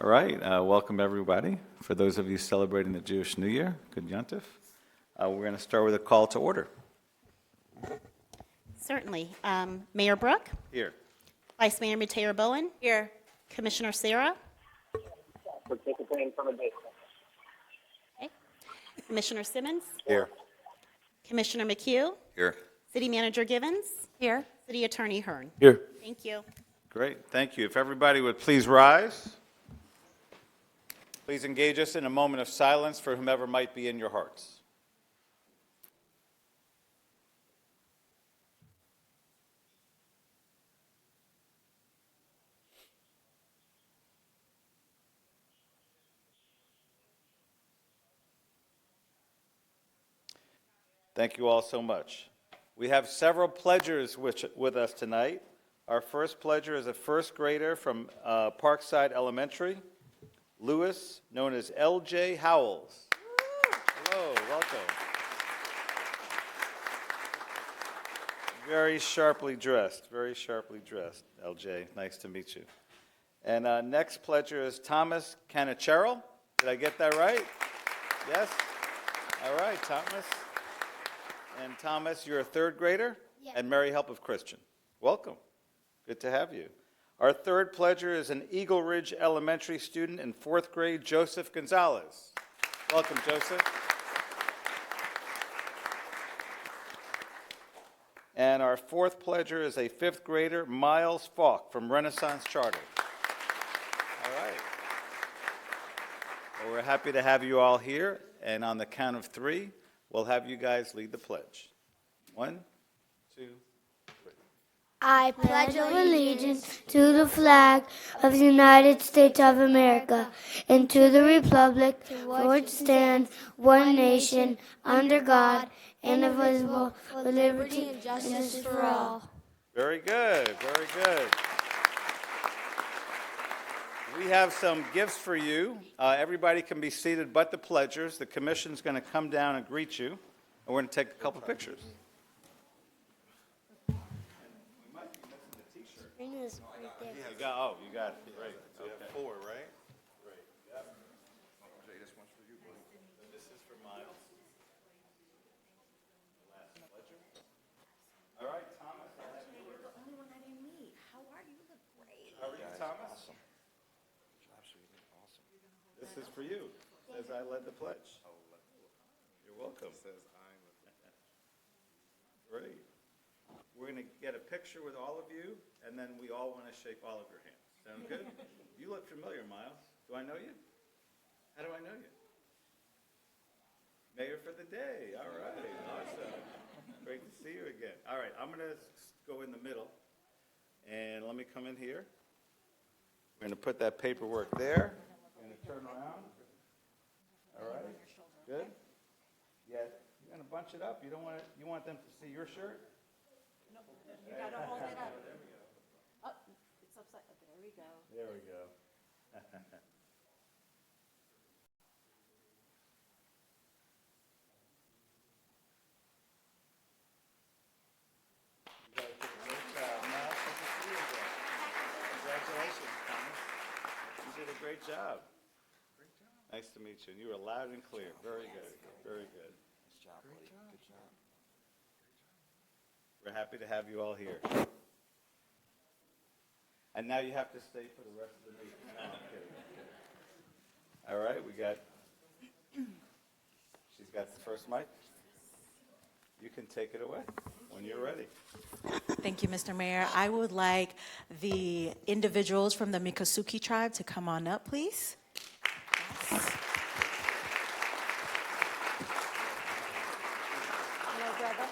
All right, welcome everybody. For those of you celebrating the Jewish New Year, good Yontif. We're going to start with a call to order. Certainly. Mayor Brook, Here. Vice Mayor Mateo Bowen. Here. Commissioner Sarah. Participating from a distance. Okay. Commissioner Simmons. Here. Commissioner McHugh. Here. City Manager Givens. Here. City Attorney Hearn. Here. Thank you. Great, thank you. If everybody would please rise. Please engage us in a moment of silence for whomever might be in your hearts. Thank you all so much. We have several pledgers with us tonight. Our first pledger is a first grader from Parkside Elementary, Lewis, known as L.J. Howells. Hello, welcome. Very sharply dressed, L.J. Nice to meet you. And next pledger is Thomas Canichero. Did I get that right? Yes? All right, Thomas. And Thomas, you're a third grader? Yes. At Mary Help of Christian. Welcome. Good to have you. Our third pledger is an Eagle Ridge Elementary student in fourth grade, Joseph Gonzalez. Welcome, Joseph. And our fourth pledger is a fifth grader, Miles Falk from Renaissance Charter. All right. Well, we're happy to have you all here, and on the count of three, we'll have you guys lead the pledge. 1, 2, 3. I pledge allegiance to the flag of the United States of America and to the republic for which stands one nation, under God, indivisible, with liberty and justice for all. Very good, very good. We have some gifts for you. Everybody can be seated but the pledgers. The commission's going to come down and greet you, and we're going to take a couple pictures. You got it. Great. So you have 4, right? Great. Yep. Jay, this one's for you, buddy. This is for Miles. Last pledger. All right, Thomas. You're the only one I didn't meet. How are you? You look great. How are you, Thomas? Awesome. Absolutely awesome. This is for you. Says I led the pledge. You're welcome. It says I'm Great. We're going to get a picture with all of you, and then we all want to shake all of your hands. Sound good? You look familiar, Miles. Do I know you? How do I know you? Mayor for the day. All right. Awesome. Great to see you again. All right. I'm going to go in the middle, and let me come in here. We're going to put that paperwork there. We're going to turn around. All right. Good. Yeah. You're going to bunch it up. You don't want it, you want them to see your shirt? You gotta hold it up. Oh, it's upside. There we go. There we go. You guys did a great job. Miles, good to see you again. Congratulations, Thomas. You did a great job. Nice to meet you. You were loud and clear. Very good. Very good. Nice job, buddy. Good job. We're happy to have you all here. And now you have to stay for the rest of the meeting. No, I'm kidding. All right, she's got the first mic. You can take it away when you're ready. Thank you, Mr. Mayor. I would like the individuals from the Miccosukee tribe to come on up, please. Yes. Hello, brother.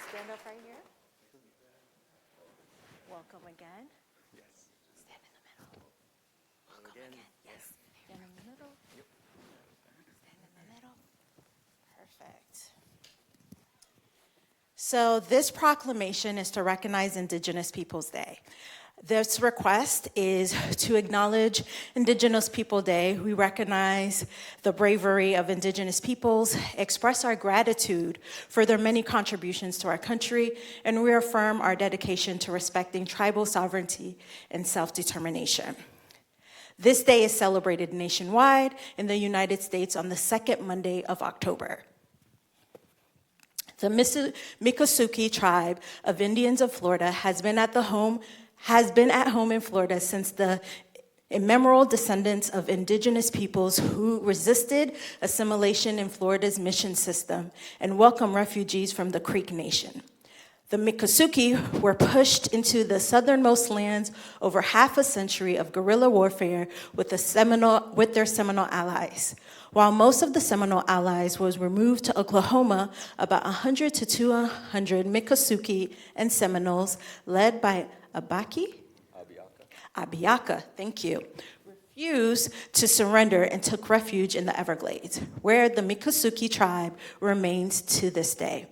Stand up right here. Welcome again. Yes. Stand in the middle. Welcome again. Yes. Stand in the middle. Yep. Stand in the middle. Perfect. So this proclamation is to recognize Indigenous Peoples Day. This request is to acknowledge Indigenous People Day. We recognize the bravery of Indigenous peoples, express our gratitude for their many contributions to our country, and reaffirm our dedication to respecting tribal sovereignty and self-determination. This day is celebrated nationwide in the United States on the second Monday of October. The Miccosukee tribe of Indians of Florida has been at home in Florida since the immemorial descendants of indigenous peoples who resisted assimilation in Florida's mission system and welcomed refugees from the Creek Nation. The Miccosukee were pushed into the southernmost lands over half a century of guerrilla warfare with their Seminole allies. While most of the Seminole allies was removed to Oklahoma, about 100 to 200 Miccosukee and Seminoles, led by Abiaka, thank you, refused to surrender and took refuge in the Everglades, where the Miccosukee tribe remains to this day.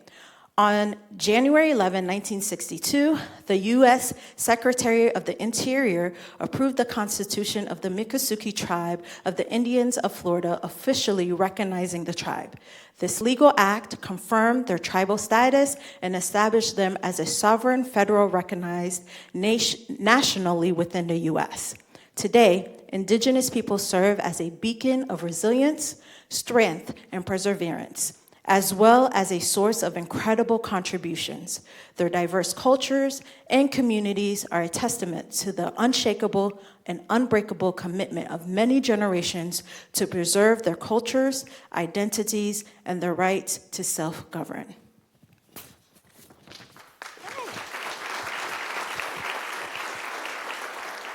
On January 11, 1962, the U.S. Secretary of the Interior approved the Constitution of the Miccosukee Tribe of the Indians of Florida, officially recognizing the tribe. This legal act confirmed their tribal status and established them as a sovereign federal recognized nationally within the U.S. Today, Indigenous people serve as a beacon of resilience, strength, and perseverance, as well as a source of incredible contributions. Their diverse cultures and communities are a testament to the unshakable and unbreakable commitment of many generations to preserve their cultures, identities, and their right to self-govern.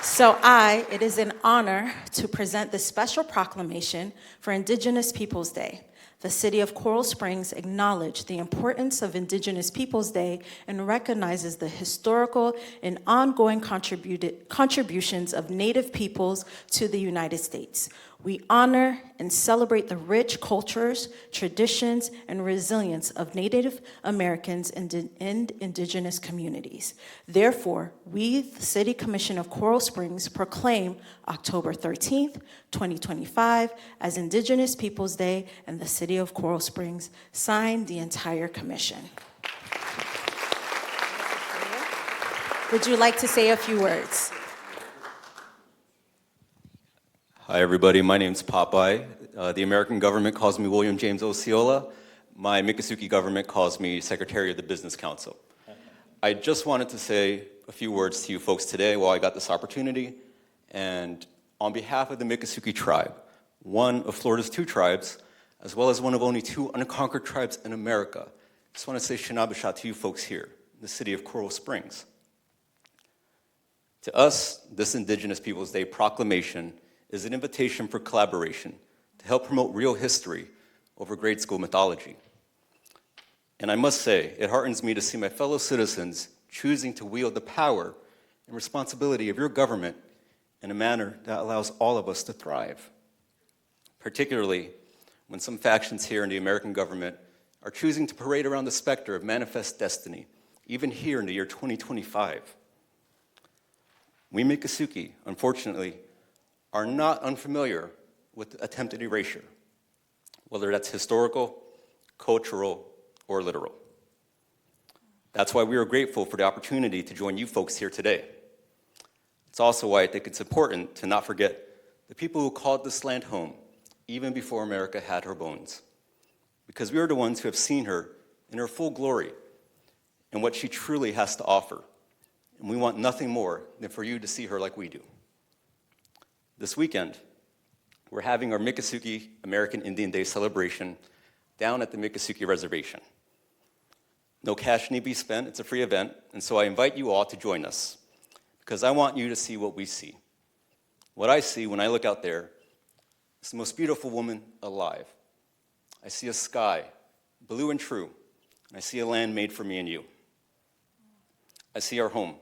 So it is an honor to present this special proclamation for Indigenous Peoples Day. The City of Coral Springs acknowledges the importance of Indigenous Peoples Day and recognizes the historical and ongoing contributions of Native peoples to the United States. We honor and celebrate the rich cultures, traditions, and resilience of Native Americans and Indigenous communities. Therefore, we, the City Commission of Coral Springs, proclaim October 13th, 2025 as Indigenous Peoples Day, and the City of Coral Springs signed the entire commission. Would you like to say a few words? Hi, everybody. My name's Popeye. The American government calls me William James Osceola. My Miccosukee government calls me Secretary of the Business Council. I just wanted to say a few words to you folks today while I got this opportunity. And on behalf of the Miccosukee tribe, one of Florida's two tribes, as well as one of only two unconquered tribes in America, I just want to say Shinabasha to you folks here in the city of Coral Springs. To us, this Indigenous Peoples Day proclamation is an invitation for collaboration to help promote real history over grade school mythology. And I must say, it heartens me to see my fellow citizens choosing to wield the power and responsibility of your government in a manner that allows all of us to thrive, particularly when some factions here in the American government are choosing to parade around the specter of manifest destiny, even here in the year 2025. We Miccosukee, unfortunately, are not unfamiliar with attempted erasure, whether that's historical, cultural, or literal. That's why we are grateful for the opportunity to join you folks here today. It's also why I think it's important to not forget the people who called this land home even before America had her bones, because we are the ones who have seen her in her full glory and what she truly has to offer. And we want nothing more than for you to see her like we do. This weekend, we're having our Miccosukee American Indian Day celebration down at the Miccosukee Reservation. No cash need be spent, it's a free event, and so I invite you all to join us, because I want you to see what we see. What I see when I look out there is the most beautiful woman alive. I see a sky, blue and true, and I see a land made for me and you. I see our home.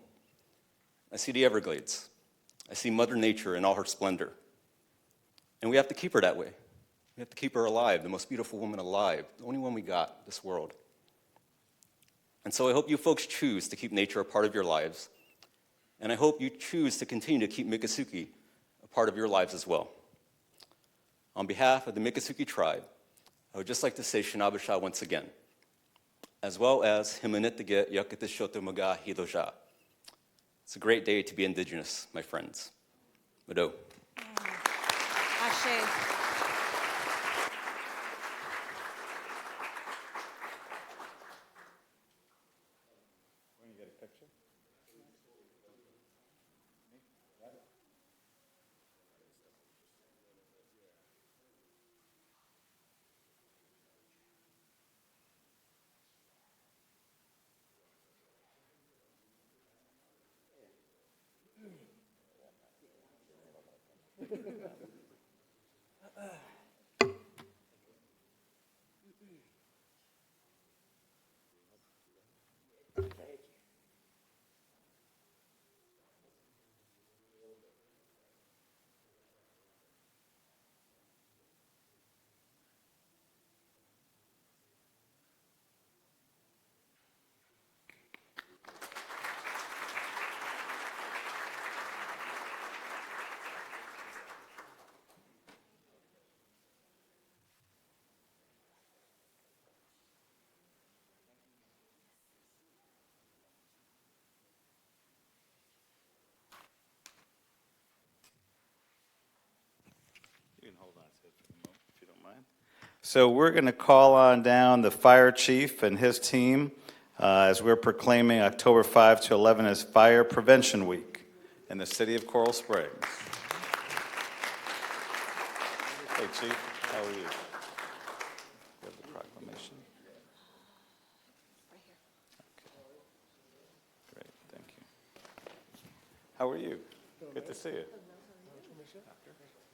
I see the Everglades. I see Mother Nature in all her splendor. And we have to keep her that way. We have to keep her alive, the most beautiful woman alive, the only one we got in this world. And so I hope you folks choose to keep nature a part of your lives. And I hope you choose to continue to keep Miccosukee a part of your lives as well. On behalf of the Miccosukee tribe, I would just like to say Shinabasha once again, as well as Himanittige Yakatishotamaga Hidoja. It's a great day to be Indigenous, my friends. Mado. Shane. You can hold on to it for a moment, if you don't mind. So we're going to call on down the fire chief and his team as we're proclaiming October 5 to 11 as Fire Prevention Week in the city of Coral Springs. Hey, Chief, how are you? You have the proclamation? Okay. Great, thank you. How are you? Good to see you.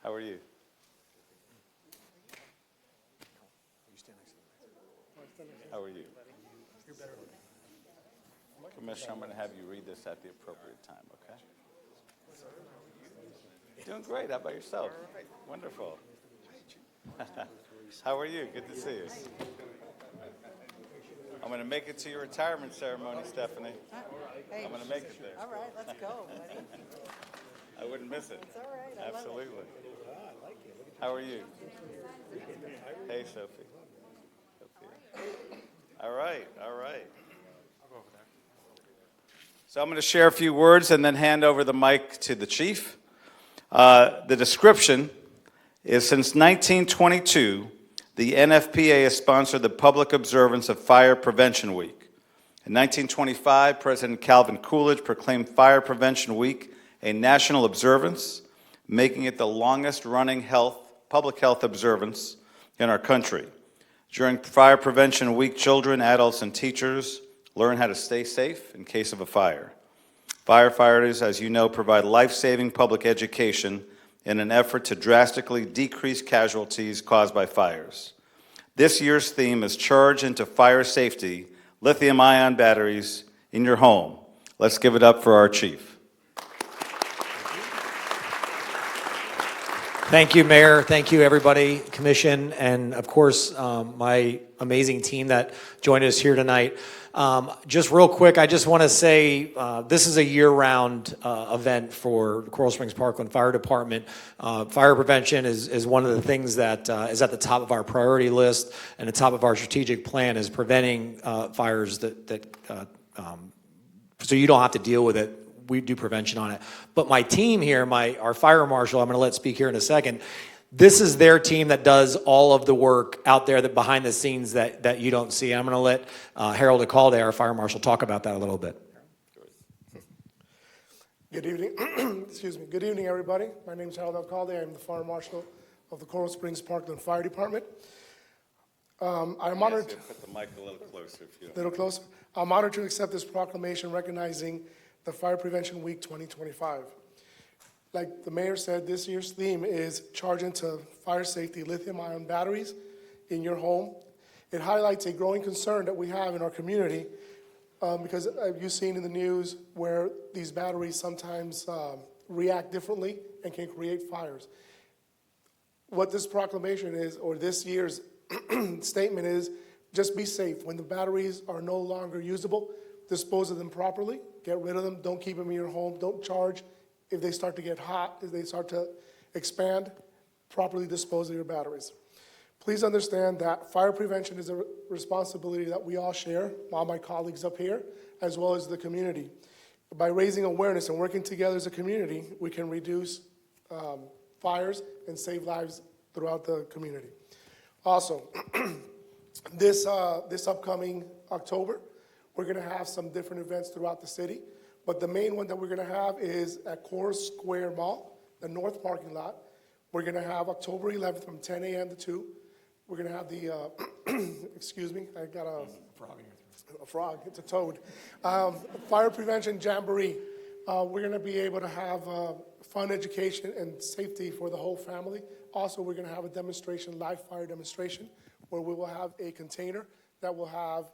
How are you? How are you? Commissioner, I'm going to have you read this at the appropriate time, okay? Doing great. How about yourself? Wonderful. How are you? Good to see you. I'm going to make it to your retirement ceremony, Stephanie. I'm going to make it there. All right, let's go, buddy. I wouldn't miss it. It's all right. I love it. Absolutely. How are you? Hey, Sophie. All right, all right. So I'm going to share a few words and then hand over the mic to the chief. The description is since 1922, the NFPA has sponsored the public observance of Fire Prevention Week. In 1925, President Calvin Coolidge proclaimed Fire Prevention Week a national observance, making it the longest-running public health observance in our country. During Fire Prevention Week, children, adults, and teachers learn how to stay safe in case of a fire. Firefighters, as you know, provide life-saving public education in an effort to drastically decrease casualties caused by fires. This year's theme is Charge into Fire Safety, Lithium-ion Batteries in Your Home. Let's give it up for our chief. Thank you, Mayor. Thank you, everybody, Commission, and of course, my amazing team that joined us here tonight. Just real quick, I just want to say this is a year-round event for Coral Springs Parkland Fire Department. Fire prevention is one of the things that is at the top of our priority list, and the top of our strategic plan is preventing fires so you don't have to deal with it. We do prevention on it. But my team here, our fire marshal, I'm going to let speak here in a second. This is their team that does all of the work out there that behind the scenes that you don't see. I'm going to let Harold Acalde, our fire marshal, talk about that a little bit. Good evening. Excuse me. Good evening, everybody. My name is Harold Alcalde. I'm the fire marshal of the Coral Springs Parkland Fire Department. I'm honored. Put the mic a little closer, if you don't. A little closer. I'm honored to accept this proclamation recognizing the Fire Prevention Week 2025. Like the mayor said, this year's theme is Charge into Fire Safety, Lithium-ion Batteries in Your Home. It highlights a growing concern that we have in our community because you've seen in the news where these batteries sometimes react differently and can create fires. What this proclamation is, or this year's statement is, just be safe. When the batteries are no longer usable, dispose of them properly, get rid of them, don't keep them in your home, don't charge. If they start to get hot, if they start to expand, properly dispose of your batteries. Please understand that fire prevention is a responsibility that we all share, all my colleagues up here, as well as the community. By raising awareness and working together as a community, we can reduce fires and save lives throughout the community. Also, this upcoming October, we're going to have some different events throughout the city, but the main one that we're going to have is at Coral Square Mall, the north parking lot. We're going to have October 11th from 10 a.m. to 2. We're going to have the, excuse me, I got a frog, it's a toad. Fire Prevention Jamboree. We're going to be able to have fun education and safety for the whole family. Also, we're going to have a demonstration, live fire demonstration, where we will have a container that will have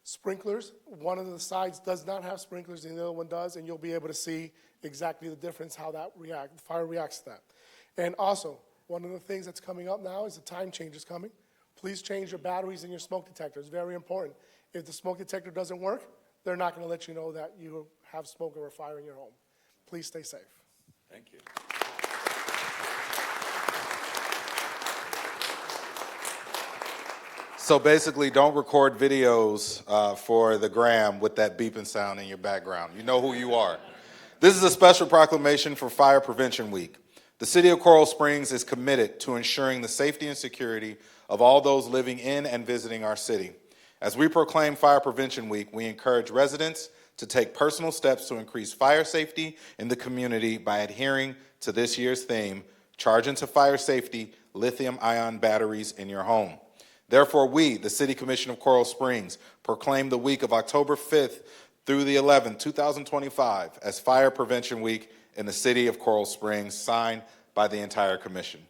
sprinklers. One of the sides does not have sprinklers and the other one does, and you'll be able to see exactly the difference, how that fire reacts to that. And also, one of the things that's coming up now is the time change is coming. Please change your batteries in your smoke detector. It's very important. If the smoke detector doesn't work, they're not going to let you know that you have smoke or fire in your home. Please stay safe. Thank you. So basically, don't record videos for the gram with that beeping sound in your background. You know who you are. This is a special proclamation for Fire Prevention Week. The City of Coral Springs is committed to ensuring the safety and security of all those living in and visiting our city. As we proclaim Fire Prevention Week, we encourage residents to take personal steps to increase fire safety in the community by adhering to this year's theme, Charge into Fire Safety, Lithium-Ion Batteries in Your Home. Therefore, we, the City Commission of Coral Springs, proclaim the week of October 5th through the 11th, 2025, as Fire Prevention Week in the City of Coral Springs, signed by the entire commission.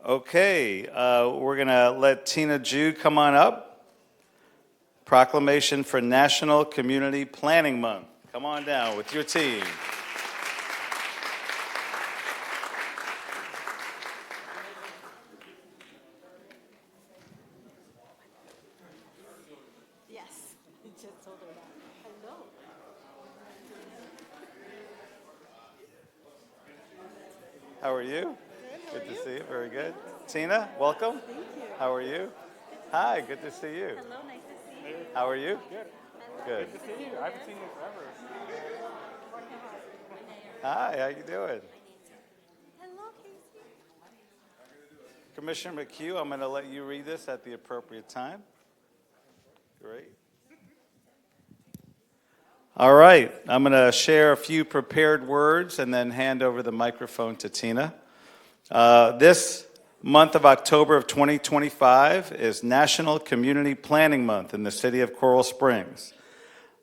Okay, we're going to let Tina Jude come on up. Proclamation for National Community Planning Month. Come on down with your team. Yes, just told her that. Hello. How are you? Good to see you. Very good. Tina, welcome. Thank you. How are you? Hi, good to see you. Hello, nice to see you. How are you? Good. Good. Good to see you. I haven't seen you forever. Hi, how you doing? Hello, Casey. Commissioner McHugh, I'm going to let you read this at the appropriate time. Great. All right, I'm going to share a few prepared words and then hand over the microphone to Tina. This month of October of 2025 is National Community Planning Month in the city of Coral Springs.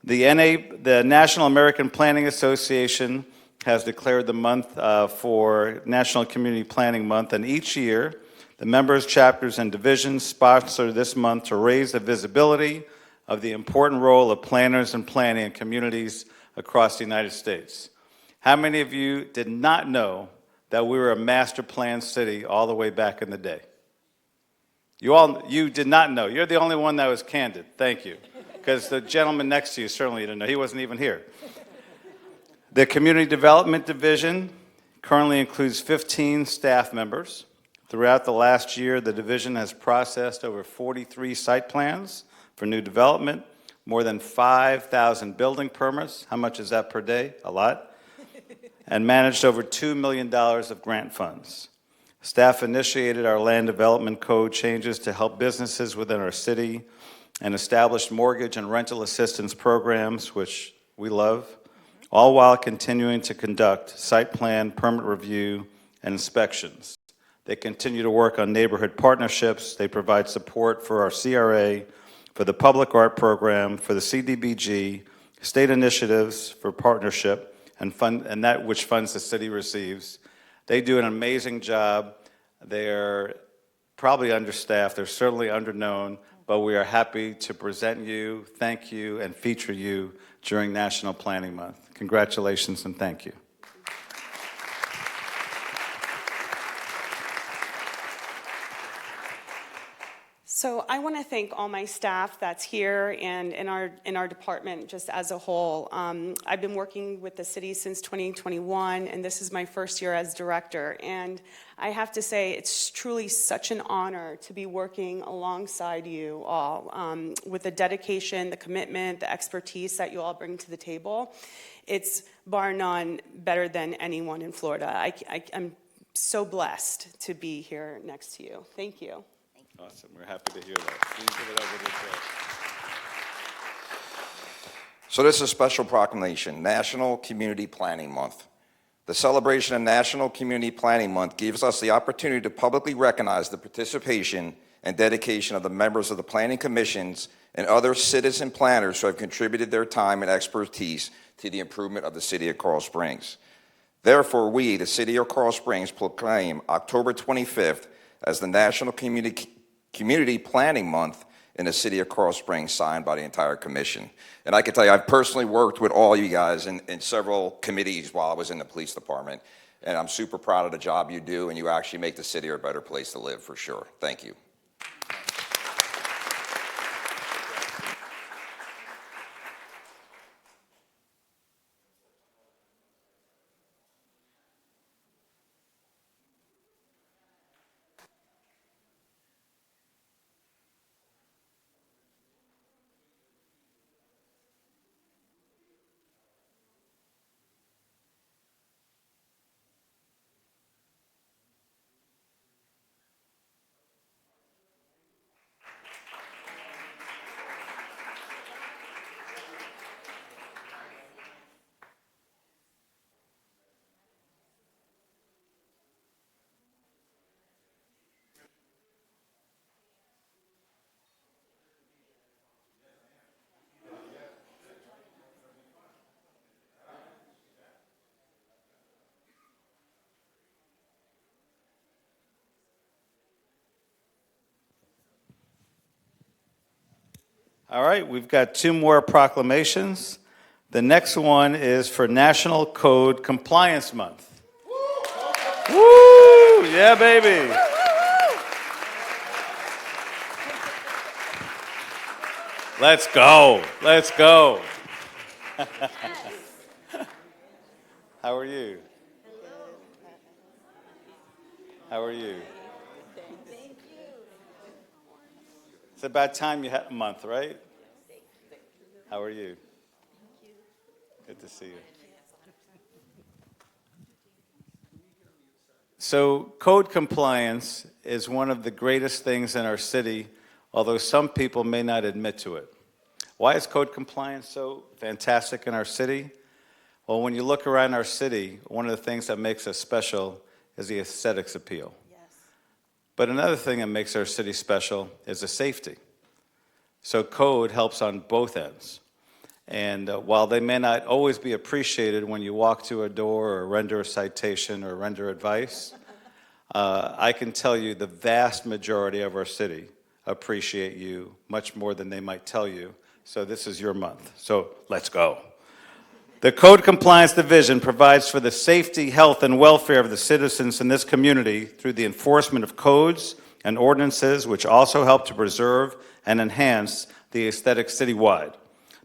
The National American Planning Association has declared the month for National Community Planning Month, and each year, the members, chapters, and divisions sponsor this month to raise the visibility of the important role of planners and planning in communities across the United States. How many of you did not know that we were a master plan city all the way back in the day? You did not know. You're the only one that was candid. Thank you. Because the gentleman next to you certainly didn't know. He wasn't even here. The Community Development Division currently includes 15 staff members. Throughout the last year, the division has processed over 43 site plans for new development, more than 5,000 building permits. How much is that per day? A lot. And managed over $2 million of grant funds. Staff initiated our land development code changes to help businesses within our city and established mortgage and rental assistance programs, which we love, all while continuing to conduct site plan, permit review, and inspections. They continue to work on neighborhood partnerships. They provide support for our CRA, for the public art program, for the CDBG, state initiatives for partnership, and that which funds the city receives. They do an amazing job. They're probably understaffed. They're certainly underknown, but we are happy to present you, thank you, and feature you during National Planning Month. Congratulations and thank you. So I want to thank all my staff that's here and in our department just as a whole. I've been working with the city since 2021, and this is my first year as director. And I have to say, it's truly such an honor to be working alongside you all with the dedication, the commitment, the expertise that you all bring to the table. It's bar none better than anyone in Florida. I'm so blessed to be here next to you. Thank you. Awesome. We're happy to hear that. Please give it over to Joe. So this is a special proclamation, National Community Planning Month. The celebration of National Community Planning Month gives us the opportunity to publicly recognize the participation and dedication of the members of the planning commissions and other citizen planners who have contributed their time and expertise to the improvement of the city of Coral Springs. Therefore, we, the city of Coral Springs, proclaim October 25th as the National Community Planning Month in the city of Coral Springs, signed by the entire commission. And I can tell you, I've personally worked with all you guys in several committees while I was in the police department, and I'm super proud of the job you do, and you actually make the city a better place to live, for sure. Thank you. All right, we've got two more proclamations. The next one is for National Code Compliance Month. Woo! Yeah, baby. Let's go. Let's go. How are you? How are you? It's about time you had a month, right? How are you? Good to see you. So code compliance is one of the greatest things in our city, although some people may not admit to it. Why is code compliance so fantastic in our city? Well, when you look around our city, one of the things that makes us special is the aesthetics appeal. But another thing that makes our city special is the safety. So code helps on both ends. And while they may not always be appreciated when you walk to a door or render a citation or render advice, I can tell you the vast majority of our city appreciate you much more than they might tell you. So this is your month. So let's go. The Code Compliance Division provides for the safety, health, and welfare of the citizens in this community through the enforcement of codes and ordinances, which also help to preserve and enhance the aesthetic citywide.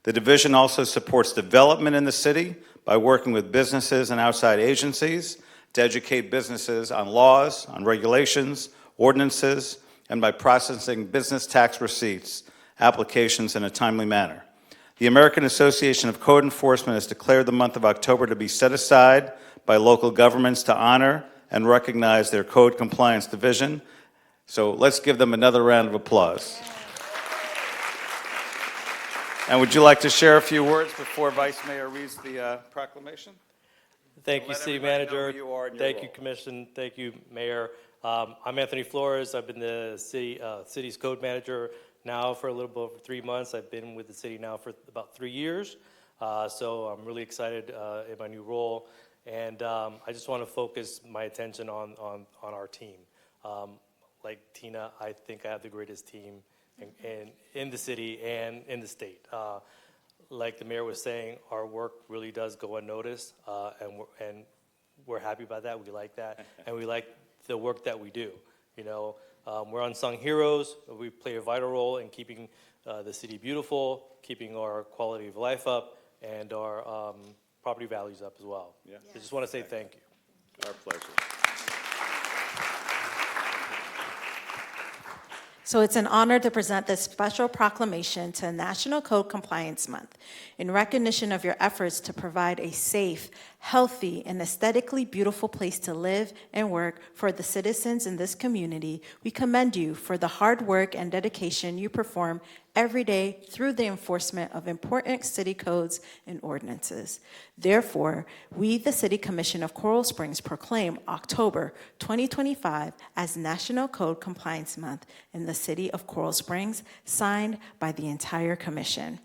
The division also supports development in the city by working with businesses and outside agencies to educate businesses on laws, on regulations, ordinances, and by processing business tax receipts, applications in a timely manner. The American Association of Code Enforcement has declared the month of October to be set aside by local governments to honor and recognize their Code Compliance Division. So let's give them another round of applause. And would you like to share a few words before Vice Mayor reads the proclamation? Thank you, City Manager. Thank Thank you, Commission. Thank you, Mayor. I'm Anthony Flores. I've been the city's code manager now for a little bit over 3 months. I've been with the city now for about 3 years. So I'm really excited in my new role. And I just want to focus my attention on our team. Like Tina, I think I have the greatest team in the city and in the state. Like the mayor was saying, our work really does go unnoticed, and we're happy about that. We like that, and we like the work that we do. You know, we're unsung heroes. We play a vital role in keeping the city beautiful, keeping our quality of life up, and our property values up as well. Yeah. I just want to say thank you. Our pleasure. So it's an honor to present this special proclamation to National Code Compliance Month. In recognition of your efforts to provide a safe, healthy, and aesthetically beautiful place to live and work for the citizens in this community, we commend you for the hard work and dedication you perform every day through the enforcement of important city codes and ordinances. Therefore, we, the City Commission of Coral Springs, proclaim October 2025 as National Code Compliance Month in the city of Coral Springs, signed by the entire commission.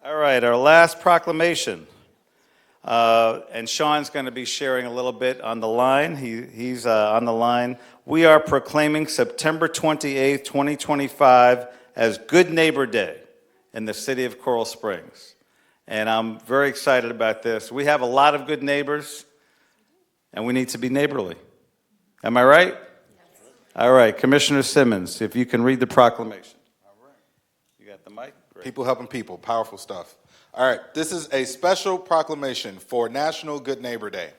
All right, our last proclamation. And Sean's going to be sharing a little bit on the line. He's on the line. We are proclaiming September 28th, 2025 as Good Neighbor Day in the city of Coral Springs. And I'm very excited about this. We have a lot of good neighbors, and we need to be neighborly. Am I right? Yes. All right, Commissioner Simmons, if you can read the proclamation. All right. You got the mic? Great. People helping people, powerful stuff. All right, this is a special proclamation for National Good Neighbor Day.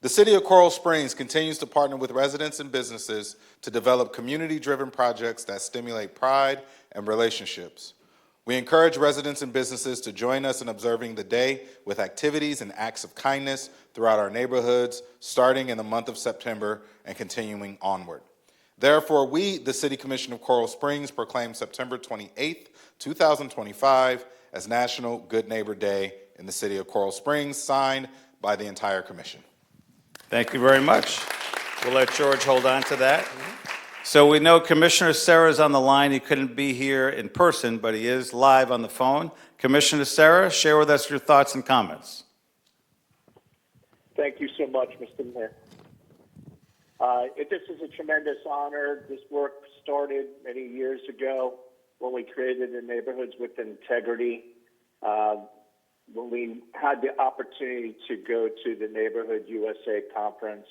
The City of Coral Springs continues to partner with residents and businesses to develop community-driven projects that stimulate pride and relationships. We encourage residents and businesses to join us in observing the day with activities and acts of kindness throughout our neighborhoods, starting in the month of September and continuing onward. Therefore, we, the City Commission of Coral Springs, proclaim September 28th, 2025 as National Good Neighbor Day in the city of Coral Springs, signed by the entire commission. Thank you very much. We'll let George hold on to that. So we know Commissioner Serra's on the line. He couldn't be here in person, but he is live on the phone. Commissioner Serra, share with us your thoughts and comments. Thank you so much, Mr. Mayor. This is a tremendous honor. This work started many years ago when we created the Neighborhoods with Integrity. When we had the opportunity to go to the Neighborhood USA conference,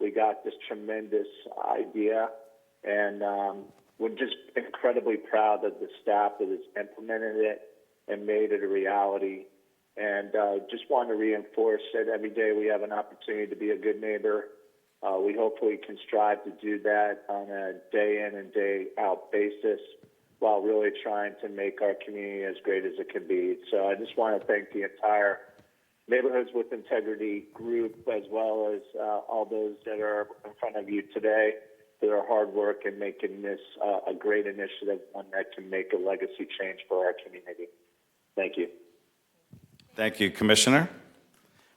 we got this tremendous idea, and we're just incredibly proud of the staff that has implemented it and made it a reality. And just want to reinforce that every day we have an opportunity to be a good neighbor. We hopefully can strive to do that on a day in and day out basis while really trying to make our community as great as it can be. So I just want to thank the entire Neighborhoods with Integrity group, as well as all those that are in front of you today, for their hard work in making this a great initiative, one that can make a legacy change for our community. Thank you. Thank you, Commissioner.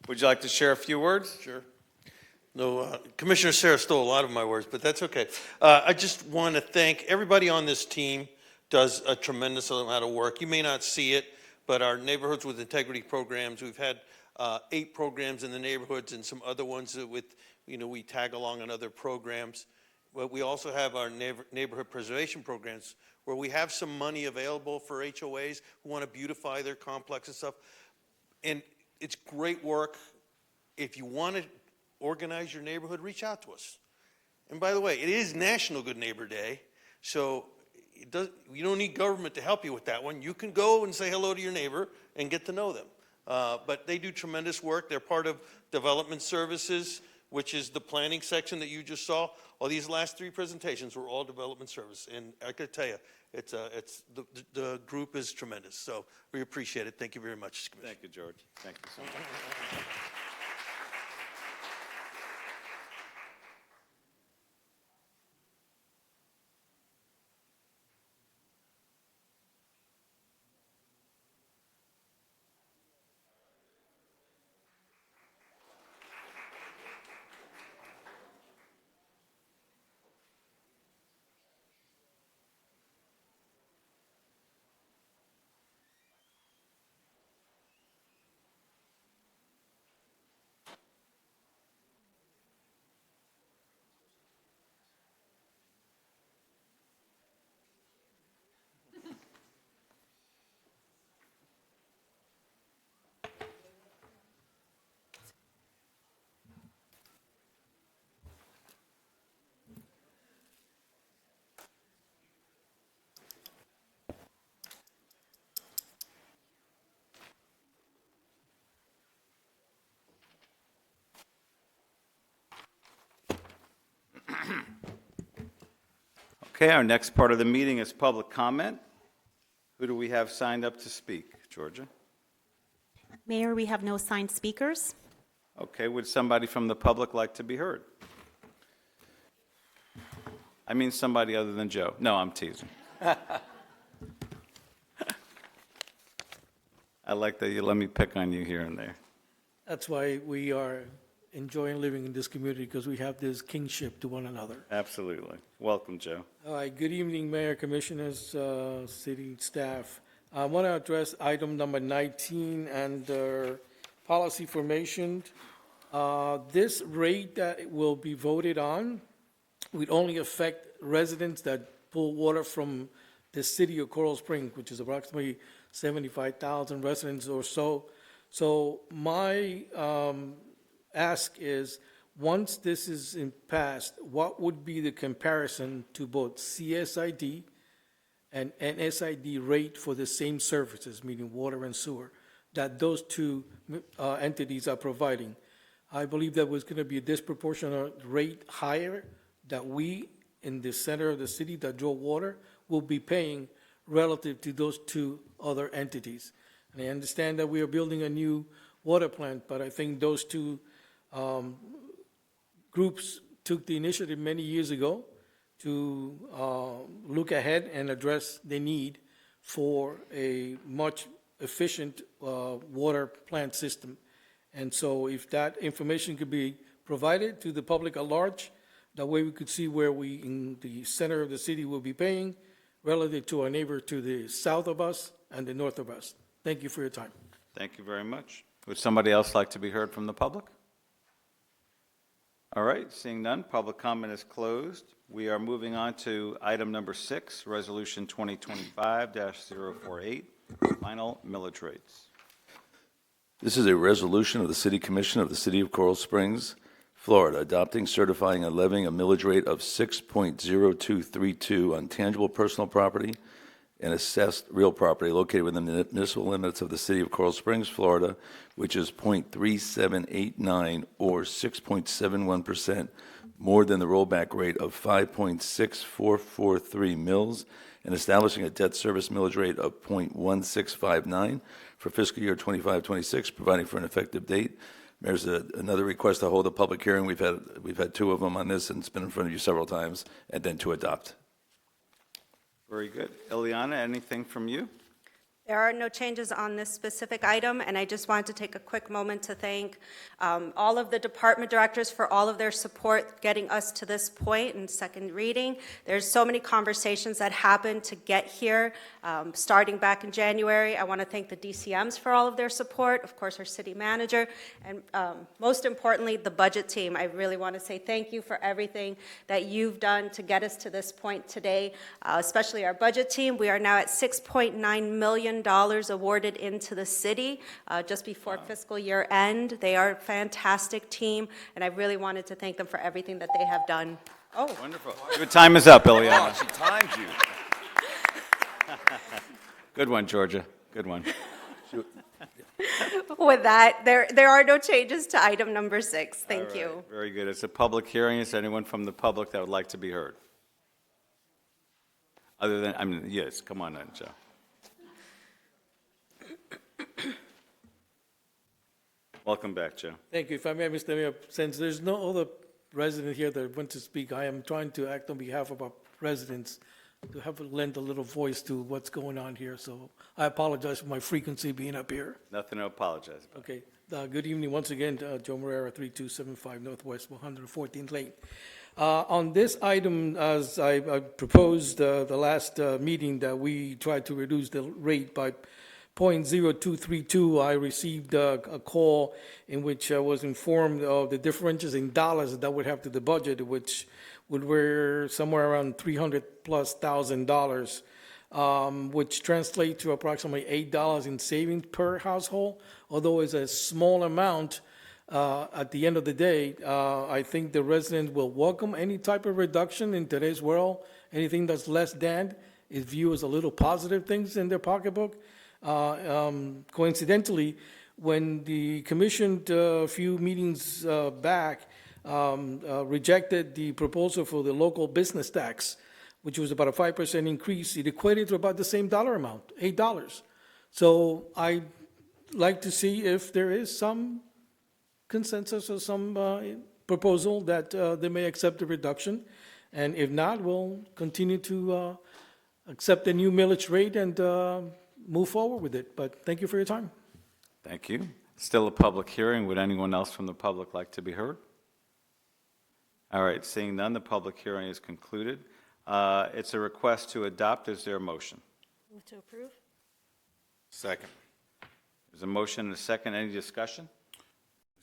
Would you like to share a few words? Sure. No, Commissioner Serra stole a lot of my words, but that's okay. I just want to thank everybody on this team. Does a tremendous amount of work. You may not see it, but our Neighborhoods with Integrity programs, we've had 8 programs in the neighborhoods and some other ones that we tag along on other programs. But we also have our neighborhood preservation programs where we have some money available for HOAs who want to beautify their complex and stuff. And it's great work. If you want to organize your neighborhood, reach out to us. And by the way, it is National Good Neighbor Day, so you don't need government to help you with that one. You can go and say hello to your neighbor and get to know them. But they do tremendous work. They're part of Development Services, which is the planning section that you just saw. All these last 3 presentations were all Development Service. And I can tell you, the group is tremendous. So we appreciate it. Thank you very much, Commissioner. Thank you, George. Thank you so much. Okay, our next part of the meeting is public comment. Who do we have signed up to speak? Georgia? Mayor, we have no signed speakers. Okay, would somebody from the public like to be heard? I mean somebody other than Joe. No, I'm teasing. I like that you let me pick on you here and there. That's why we are enjoying living in this community, because we have this kingship to one another. Absolutely. Welcome, Joe. All right, good evening, Mayor, Commissioners, city staff. I want to address item number 19 and policy formation. This rate that will be voted on would only affect residents that pull water from the city of Coral Springs, which is approximately 75,000 residents or so. So my ask is, once this is passed, what would be the comparison to both CSID and NSID rate for the same services, meaning water and sewer, that those 2 entities are providing? I believe that was going to be a disproportionate rate higher that we in the center of the city that draw water will be paying relative to those 2 other entities. And I understand that we are building a new water plant, but I think those 2 groups took the initiative many years ago to look ahead and address the need for a much efficient water plant system. And so if that information could be provided to the public at large, That way we could see where we, in the center of the city, will be paying relative to our neighbor to the south of us and the north of us. Thank you for your time. Thank you very much. Would somebody else like to be heard from the public? All right, seeing none, public comment is closed. We are moving on to item number 6, Resolution 2025-048, final millage rates. This is a resolution of the City Commission of the City of Coral Springs, Florida, adopting, certifying, and levying a millage rate of 6.0232 on tangible personal property and assessed real property located within the municipal limits of the City of Coral Springs, Florida, which is 0.3789 or 6.71% more than the rollback rate of 5.6443 mils, and establishing a debt service millage rate of 0.1659 for fiscal year 25-26, providing for an effective date. There's another request to hold a public hearing. We've had 2 of them on this, and it's been in front of you several times, and then to adopt. Very good. Ileana, anything from you? There are no changes on this specific item, and I just wanted to take a quick moment to thank all of the department directors for all of their support getting us to this point in second reading. There's so many conversations that happened to get here, starting back in January. I want to thank the DCMs for all of their support, of course, our city manager, and most importantly, the budget team. I really want to say thank you for everything that you've done to get us to this point today, especially our budget team. We are now at $6.9 million awarded into the city just before fiscal year end. They are a fantastic team, and I really wanted to thank them for everything that they have done. Oh, wonderful. Your time is up, Ileana. She timed you. Good one, Georgia. Good one. with that, there are no changes to item number 6. Thank All right, you. very good. It's a public hearing. Is there anyone from the public that would like to be heard? Other than, yes, come on in, Joe. Welcome back, Joe. Thank you. If I may, Mr. Mayor, since there's no other resident here that wants to speak, I am trying to act on behalf of our residents to have lend a little voice to what's going on here. So I apologize for my frequency being up here. Nothing to apologize about. Okay. Good evening once again, Joe Morera, 3275 Northwest 114th Lane. On this item, as I proposed the last meeting that we tried to reduce the rate by 0.0232, I received a call in which I was informed of the differences in dollars that would have to the budget, which would be somewhere around $300,000+, which translates to approximately $8 in savings per household. Although it's a small amount, at the end of the day, I think the residents will welcome any type of reduction in today's world. Anything that's less than is viewed as a little positive things in their pocketbook. Coincidentally, when the commission a few meetings back rejected the proposal for the local business tax, which was about a 5% increase, it equated to about the same dollar amount, $8. So I'd like to see if there is some consensus or some proposal that they may accept the reduction. And if not, we'll continue to accept the new millage rate and move forward with it. But thank you for your time. Thank you. Still a public hearing. Would anyone else from the public like to be heard? All right, seeing none, the public hearing is concluded. It's a request to adopt. Is there a motion? Move to approve. Second. There's a motion and a second. Any discussion?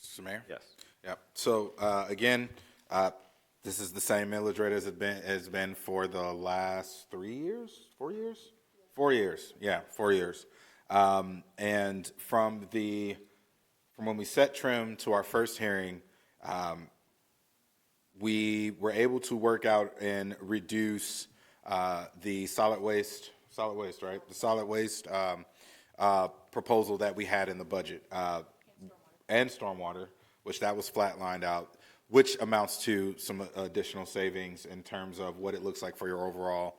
Mr. Mayor? Yes. Yeah. So, again, this is the same millage rate as it has been for the last 3 years, 4 years? 4 years, yeah, 4 years. And from when we set trim to our first hearing, we were able to work out and reduce the solid waste, right? The solid waste proposal that we had in the budget, and stormwater, which that was flatlined out, which amounts to some additional savings in terms of what it looks like for your overall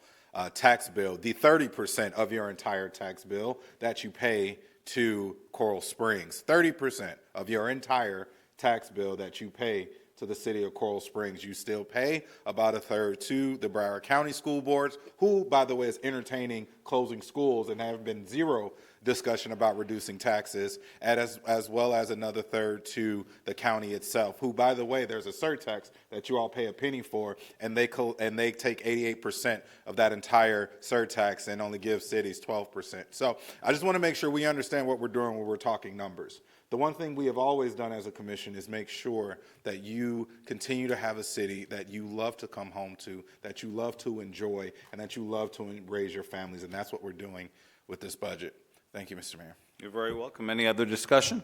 tax bill. The 30% of your entire tax bill that you pay to Coral Springs, 30% of your entire tax bill that you pay to the city of Coral Springs, you still pay about a third to the Broward County School Boards, who, by the way, is entertaining closing schools and have been zero discussion about reducing taxes, as well as another third to the county itself, who, by the way, there's a surtax that you all pay a penny for, and they take 88% of that entire surtax and only give cities 12%. So I just want to make sure we understand what we're doing when we're talking numbers. The one thing we have always done as a commission is make sure that you continue to have a city that you love to come home to, that you love to enjoy, and that you love to raise your families, and that's what we're doing with this budget. Thank you, Mr. Mayor. You're very welcome. Any other discussion?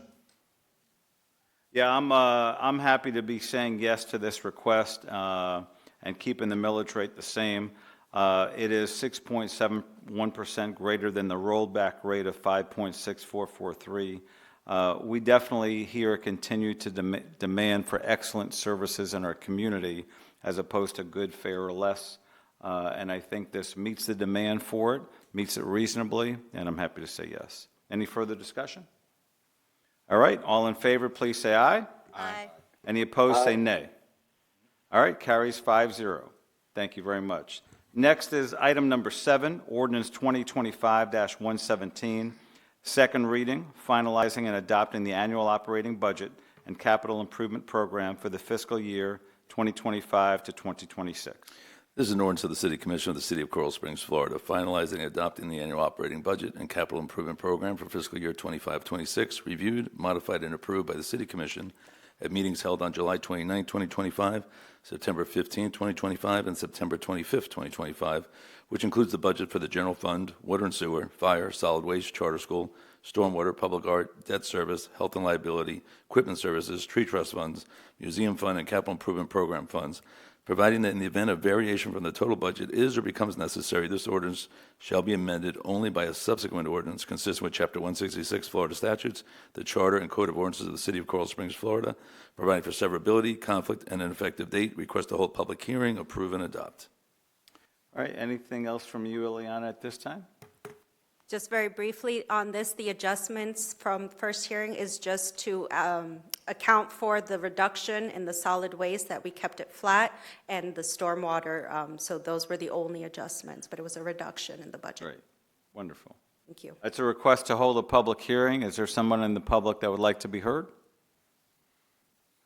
Yeah, I'm happy to be saying yes to this request and keeping the millage rate the same. It is 6.71% greater than the rolled back rate of 5.6443. We definitely here continue to demand for excellent services in our community as opposed to good, fair, or less. And I think this meets the demand for it, meets it reasonably, and I'm happy to say yes. Any further discussion? All right, all in favor, please say aye. Aye. Any opposed, say nay. All right, carries 5-0. Thank you very much. Next is item number 7, ordinance 2025-117. Second reading, finalizing and adopting the annual operating budget and capital improvement program for the fiscal year 2025 to 2026. This is an ordinance of the City Commission of the City of Coral Springs, Florida, finalizing and adopting the annual operating budget and capital improvement program for fiscal year 25-26, reviewed, modified, and approved by the City Commission at meetings held on July 29, 2025, September 15, 2025, and September 25, 2025, which includes the budget for the general fund, water and sewer, fire, solid waste, charter school, stormwater, public art, debt service, health and liability, equipment services, tree trust funds, museum fund, and capital improvement program funds, providing that in the event of variation from the total budget is or becomes necessary, this ordinance shall be amended only by a subsequent ordinance consistent with Chapter 166 Florida statutes, the Charter and Code of Ordinances of the City of Coral Springs, Florida, providing for severability, conflict, and an effective date. Request to hold public hearing, approve, and adopt. All right, anything else from you, Ileana, at this time? Just very briefly on this, the adjustments from first hearing is just to account for the reduction in the solid waste that we kept it flat and the stormwater. So those were the only adjustments, but it was a reduction in the budget. Great, wonderful. Thank you. That's a request to hold a public hearing. Is there someone in the public that would like to be heard?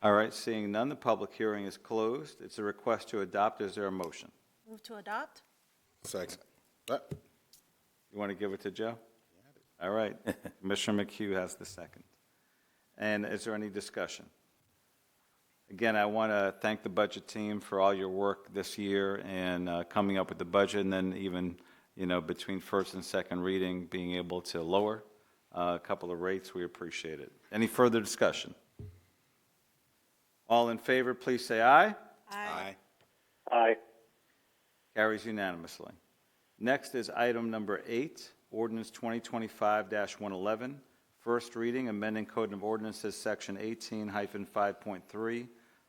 All right, seeing none, the public hearing is closed. It's a request to adopt. Is there a motion? Move to adopt? Second. You want to give it to Joe? All right. Commissioner McHugh has the second. And is there any discussion? Again, I want to thank the budget team for all your work this year and coming up with the budget, and then even, between first and second reading, being able to lower a couple of rates. We appreciate it. Any further discussion? All in favor, please say aye. Aye. Aye. Carries unanimously. Next is item number 8, ordinance 2025-111, first reading, amending Code of Ordinances, Section 18-5.3,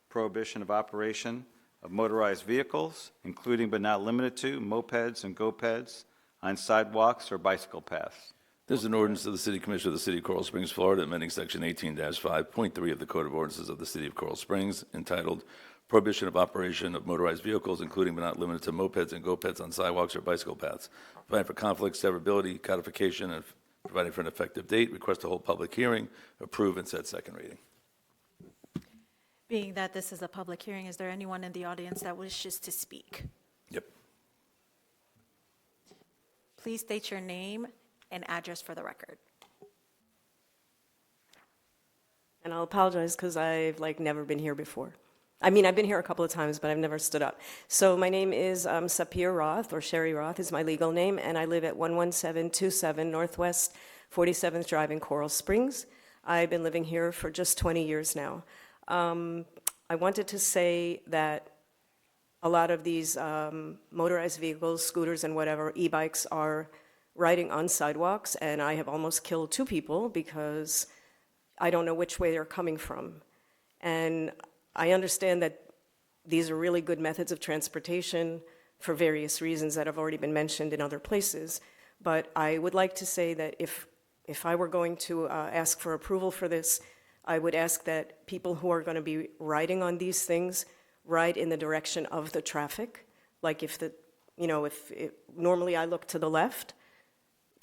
prohibition of operation of motorized vehicles, including but not limited to mopeds and go-peds on sidewalks or bicycle paths. This is an ordinance of the City Commission of the City of Coral Springs, Florida, amending Section 18-5.3 of the Code of Ordinances of the City of Coral Springs, entitled Prohibition of Operation of Motorized Vehicles, including but not limited to mopeds and go-peds on sidewalks or bicycle paths, providing for conflict, severability, codification, and providing for an effective date. Request to hold public hearing, approve, and set second reading. Being that this is a public hearing, is there anyone in the audience that wishes to speak? Yep. Please state your name and address for the record. And I'll apologize because I've never been here before. I mean, I've been here a couple of times, but I've never stood up. So my name is Sapir Roth, or Sherry Roth is my legal name, and I live at 11727 Northwest 47th Drive in Coral Springs. I've been living here for just 20 years now. I wanted to say that a lot of these motorized vehicles, scooters and whatever, e-bikes are riding on sidewalks, and I have almost killed 2 people because I don't know which way they're coming from. And I understand that these are really good methods of transportation for various reasons that have already been mentioned in other places, but I would like to say that if I were going to ask for approval for this, I would ask that people who are going to be riding on these things ride in the direction of the traffic. Like if normally I look to the left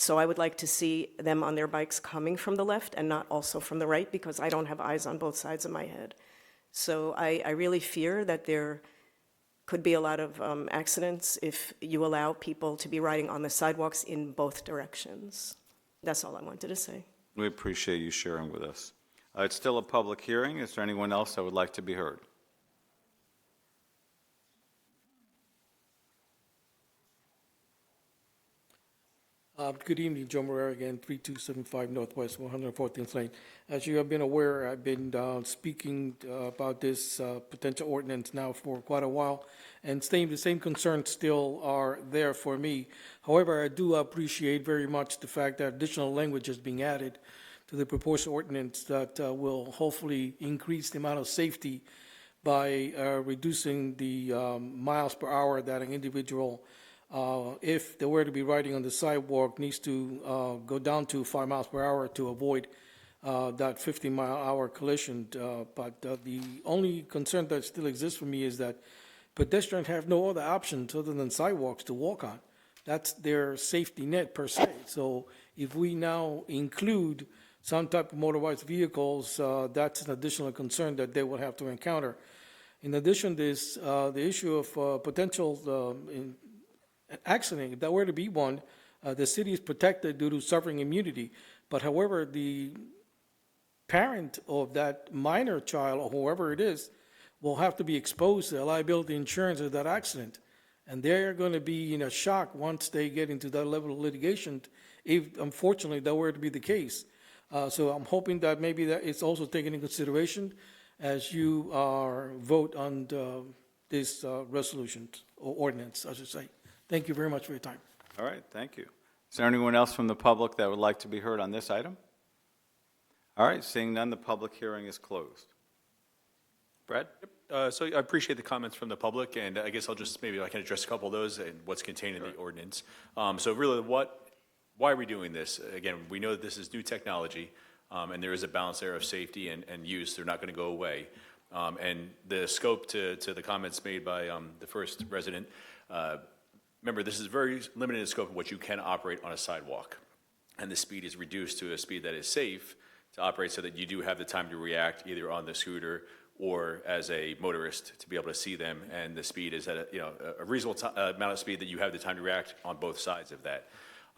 So I would like to see them on their bikes coming from the left and not also from the right, because I don't have eyes on both sides of my head. So I really fear that there could be a lot of accidents if you allow people to be riding on the sidewalks in both directions. That's all I wanted to say. We appreciate you sharing with us. It's still a public hearing. Is there anyone else that would like to be heard? Good evening, Joe Morera again, 3275 Northwest 114th Lane. As you have been aware, I've been speaking about this potential ordinance now for quite a while, and the same concerns still are there for me. However, I do appreciate very much the fact that additional language is being added to the proposed ordinance that will hopefully increase the amount of safety by reducing the miles per hour that an individual, if they were to be riding on the sidewalk, needs to go down to 5 miles per hour to avoid that 50-mile-hour collision. But the only concern that still exists for me is that pedestrians have no other options other than sidewalks to walk on. That's their safety net per se. So if we now include some type of motorized vehicles, that's an additional concern that they will have to encounter. In addition to this, the issue of potential accident, if that were to be one, the city is protected due to suffering immunity. But however, the parent of that minor child, or whoever it is, will have to be exposed to the liability insurance of that accident. And they're going to be in a shock once they get into that level of litigation, if unfortunately that were to be the case. So I'm hoping that maybe that it's also taken into consideration as you vote on this resolution, or ordinance, I should say. Thank you very much for your time. All right, thank you. Is there anyone else from the public that would like to be heard on this item? All right, seeing none, the public hearing is closed. Brad? So I appreciate the comments from the public, and I guess maybe I can address a couple of those and what's contained in the ordinance. So really, why are we doing this? Again, we know that this is new technology, and there is a balance there of safety and use. They're not going to go away. And the scope to the comments made by the first resident, remember, this is very limited in scope of what you can operate on a sidewalk. And the speed is reduced to a speed that is safe to operate so that you do have the time to react either on the scooter or as a motorist to be able to see them. And the speed is at a reasonable amount of speed that you have the time to react on both sides of that.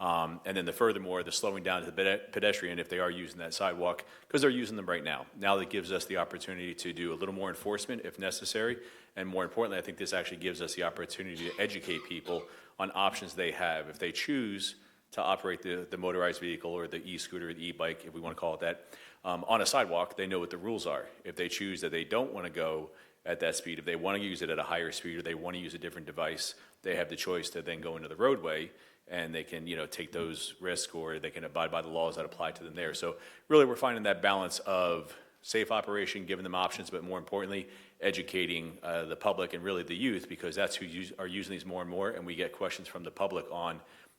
And then furthermore, the slowing down to the pedestrian if they are using that sidewalk, because they're using them right now. Now that gives us the opportunity to do a little more enforcement if necessary. And more importantly, I think this actually gives us the opportunity to educate people on options they have. If they choose to operate the motorized vehicle or the e-scooter or the e-bike, if we want to call it that, on a sidewalk, they know what the rules are. If they choose that they don't want to go at that speed, if they want to use it at a higher speed or they want to use a different device, they have the choice to then go into the roadway and they can, take those risks or they can abide by the laws that apply to them there. So really we're finding that balance of safe operation, giving them options, but more importantly, educating the public and really the youth, because that's who are using these more and more, and we get questions from the public on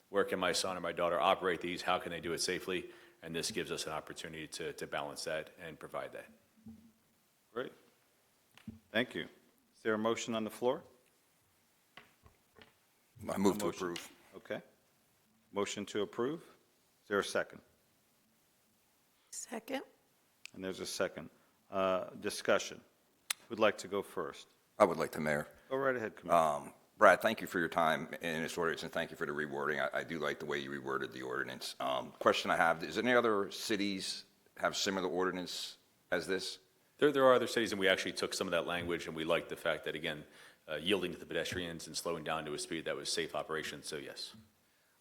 where can my son or my daughter operate these, how can they do it safely, and this gives us an opportunity to balance that and provide that. Great. Thank you. Is there a motion on the floor? I move to approve. Okay. Motion to approve. Is there a second? Second. And there's a second. Discussion. Who'd like to go first? I would like to, Mayor. Go right ahead, Commissioner. Brad, thank you for your time in this ordinance, and thank you for the rewording. I do like the way you reworded the ordinance. Question I have, is there any other cities have similar ordinance as this? There are other cities, and we actually took some of that language, and we liked the fact that, again, yielding to the pedestrians and slowing down to a speed that was safe operation, so yes.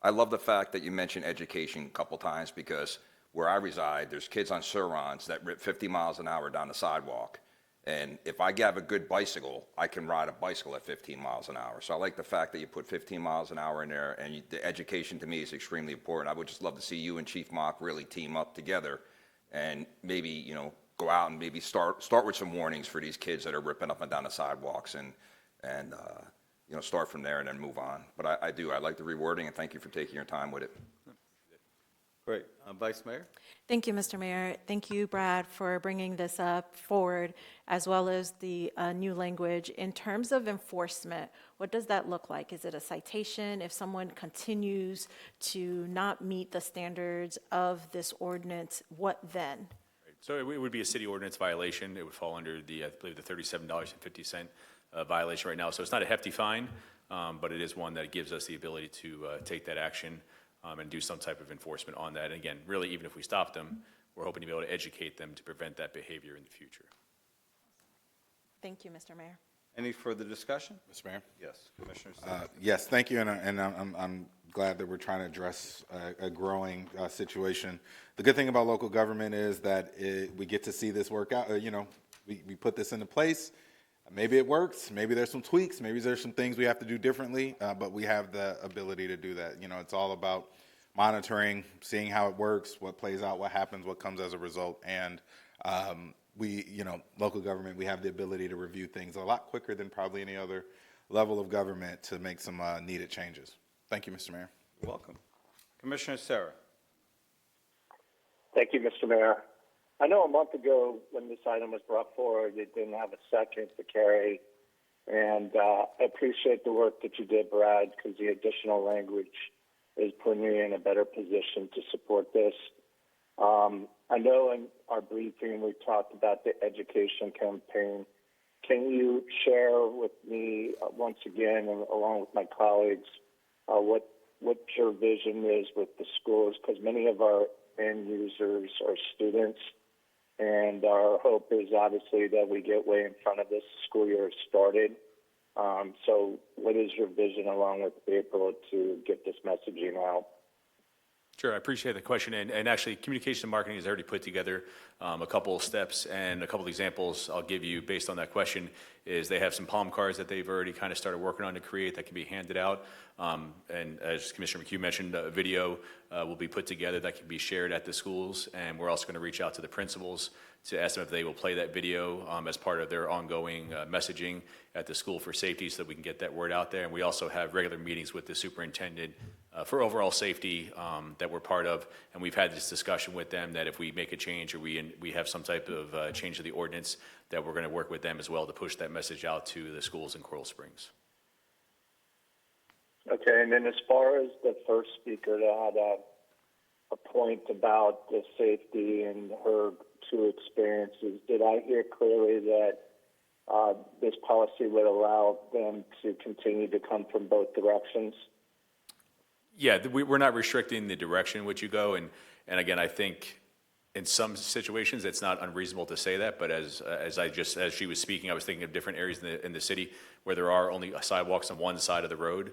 I love the fact that you mentioned education a couple times, because where I reside, there's kids on Surons that rip 50 miles an hour down the sidewalk. And if I have a good bicycle, I can ride a bicycle at 15 miles an hour. So I like the fact that you put 15 miles an hour in there, and the education to me is extremely important. I would just love to see you and Chief Mock really team up together and maybe, go out and maybe start with some warnings for these kids that are ripping up and down the sidewalks and start from there and then move on. But I like the rewording, and thank you for taking your time with it. Great. Vice Mayor? Thank you, Mr. Mayor. Thank you, Brad, for bringing this up forward, as well as the new language. In terms of enforcement, what does that look like? Is it a citation? If someone continues to not meet the standards of this ordinance, what then? So it would be a city ordinance violation. It would fall under the, I believe, the $37.50 violation right now. So it's not a hefty fine, but it is one that gives us the ability to take that action and do some type of enforcement on that. And again, really, even if we stop them, we're hoping to be able to educate them to prevent that behavior in the future. Thank you, Mr. Mayor. Any further discussion? Mr. Mayor? Yes, Commissioner. Yes, thank you, and I'm glad that we're trying to address a growing situation. The good thing about local government is that we get to see this work out. We put this into place. Maybe it works. Maybe there's some tweaks. Maybe there's some things we have to do differently, but we have the ability to do that. It's all about monitoring, seeing how it works, what plays out, what happens, what comes as a result, and local government, we have the ability to review things a lot quicker than probably any other level of government to make some needed changes. Thank you, Mr. Mayor. You're welcome. Commissioner Sarah? Thank you, Mr. Mayor. I know a month ago when this item was brought forward, it didn't have a second to carry, and I appreciate the work that you did, Brad, because the additional language is putting me in a better position to support this. I know in our briefing we talked about the education campaign. Can you share with me once again, and along with my colleagues, what your vision is with the schools? Because many of our end users are students, and our hope is obviously that we get way in front of this school year started. So what is your vision along with April to get this messaging out? Sure, I appreciate the question. And actually, communication and marketing has already put together a couple of steps, and a couple of examples I'll give you based on that question is they have some palm cards that they've already kind of started working on to create that can be handed out. And as Commissioner McHugh mentioned, a video will be put together that can be shared at the schools, and we're also going to reach out to the principals to ask them if they will play that video as part of their ongoing messaging at the school for safety so that we can get that word out there. And we also have regular meetings with the superintendent for overall safety that we're part of, and we've had this discussion with them that if we make a change or we have some type of change to the ordinance, that we're going to work with them as well to push that message out to the schools in Coral Springs. Okay, and then as far as the first speaker that had a point about the safety and her two experiences, did I hear clearly that this policy would allow them to continue to come from both directions? Yeah, we're not restricting the direction in which you go, and again, I think in some situations it's not unreasonable to say that. But as she was speaking, I was thinking of different areas in the city where there are only sidewalks on one side of the road.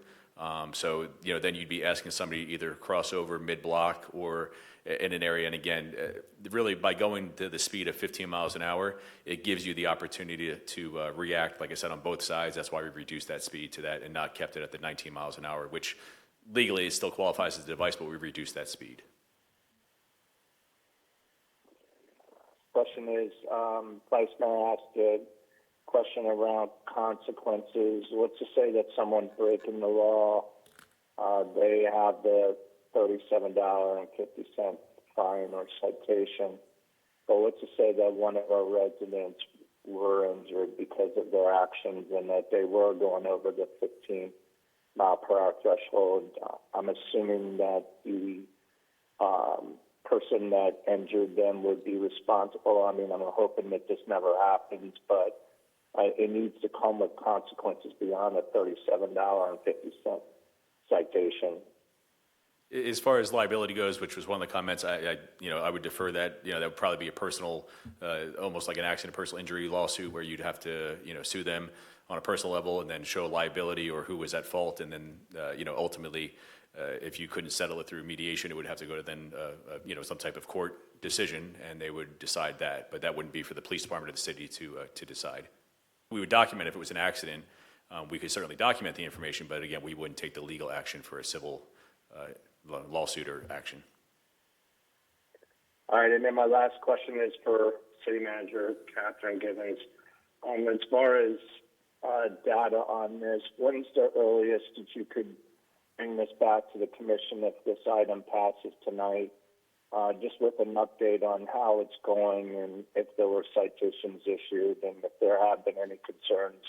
So then you'd be asking somebody to either cross over mid-block or in an area. And again, really by going to the speed of 15 miles an hour, it gives you the opportunity to react, like I said, on both sides. That's why we reduced that speed to that and not kept it at the 19 miles an hour, which legally it still qualifies as a device, but we reduced that speed. Question is, Vice Mayor asked a question around consequences. What's to say that someone breaking the law, they have the $37.50 fine or citation, but what's to say that one of our residents were injured because of their actions and that they were going over the 15-mile-per-hour threshold? I'm assuming that the person that injured them would be responsible. I mean, I'm hoping that this never happens, but it needs to come with consequences beyond a $37.50 citation. As far as liability goes, which was one of the comments, I would defer that. That would probably be a personal, almost like an accident, personal injury lawsuit where you'd have to, sue them on a personal level and then show liability or who was at fault, and then, ultimately, if you couldn't settle it through mediation, it would have to go to then, some type of court decision, and they would decide that. But that wouldn't be for the police department of the city to decide. We would document if it was an accident. We could certainly document the information, but again, we wouldn't take the legal action for a civil lawsuit or action. All right, and then my last question is for City Manager Catherine Givens. As far as data on this, when's the earliest that you could bring this back to the commission if this item passes tonight just with an update on how it's going and if there were citations issued and if there have been any concerns,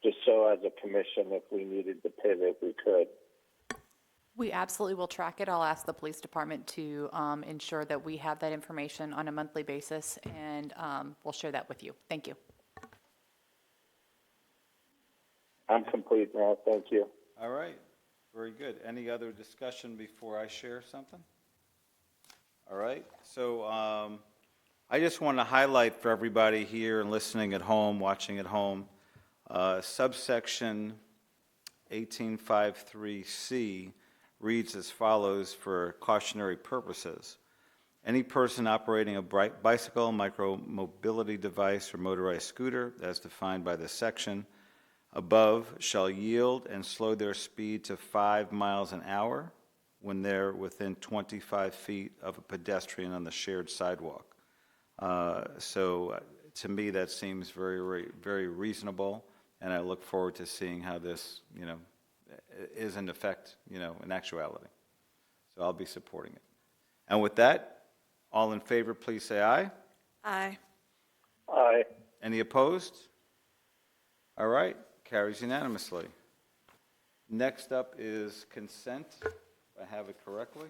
just so as a commission, if we needed to pivot, we could. We absolutely will track it. I'll ask the police department to ensure that we have that information on a monthly basis, and we'll share that with you. Thank you. I'm complete now. Thank you. All right, very good. Any other discussion before I share something? All right, so I just want to highlight for everybody here and listening at home, watching at home, subsection 1853C reads as follows for cautionary purposes. Any person operating a bicycle, micromobility device, or motorized scooter, as defined by this section above, shall yield and slow their speed to 5 miles an hour when they're within 25 feet of a pedestrian on the shared sidewalk. So to me, that seems very, very reasonable, and I look forward to seeing how this, is in effect, in actuality. So I'll be supporting it. And with that, all in favor, please say aye. Aye. Aye. Any opposed? All right, carries unanimously. Next up is consent, if I have it correctly.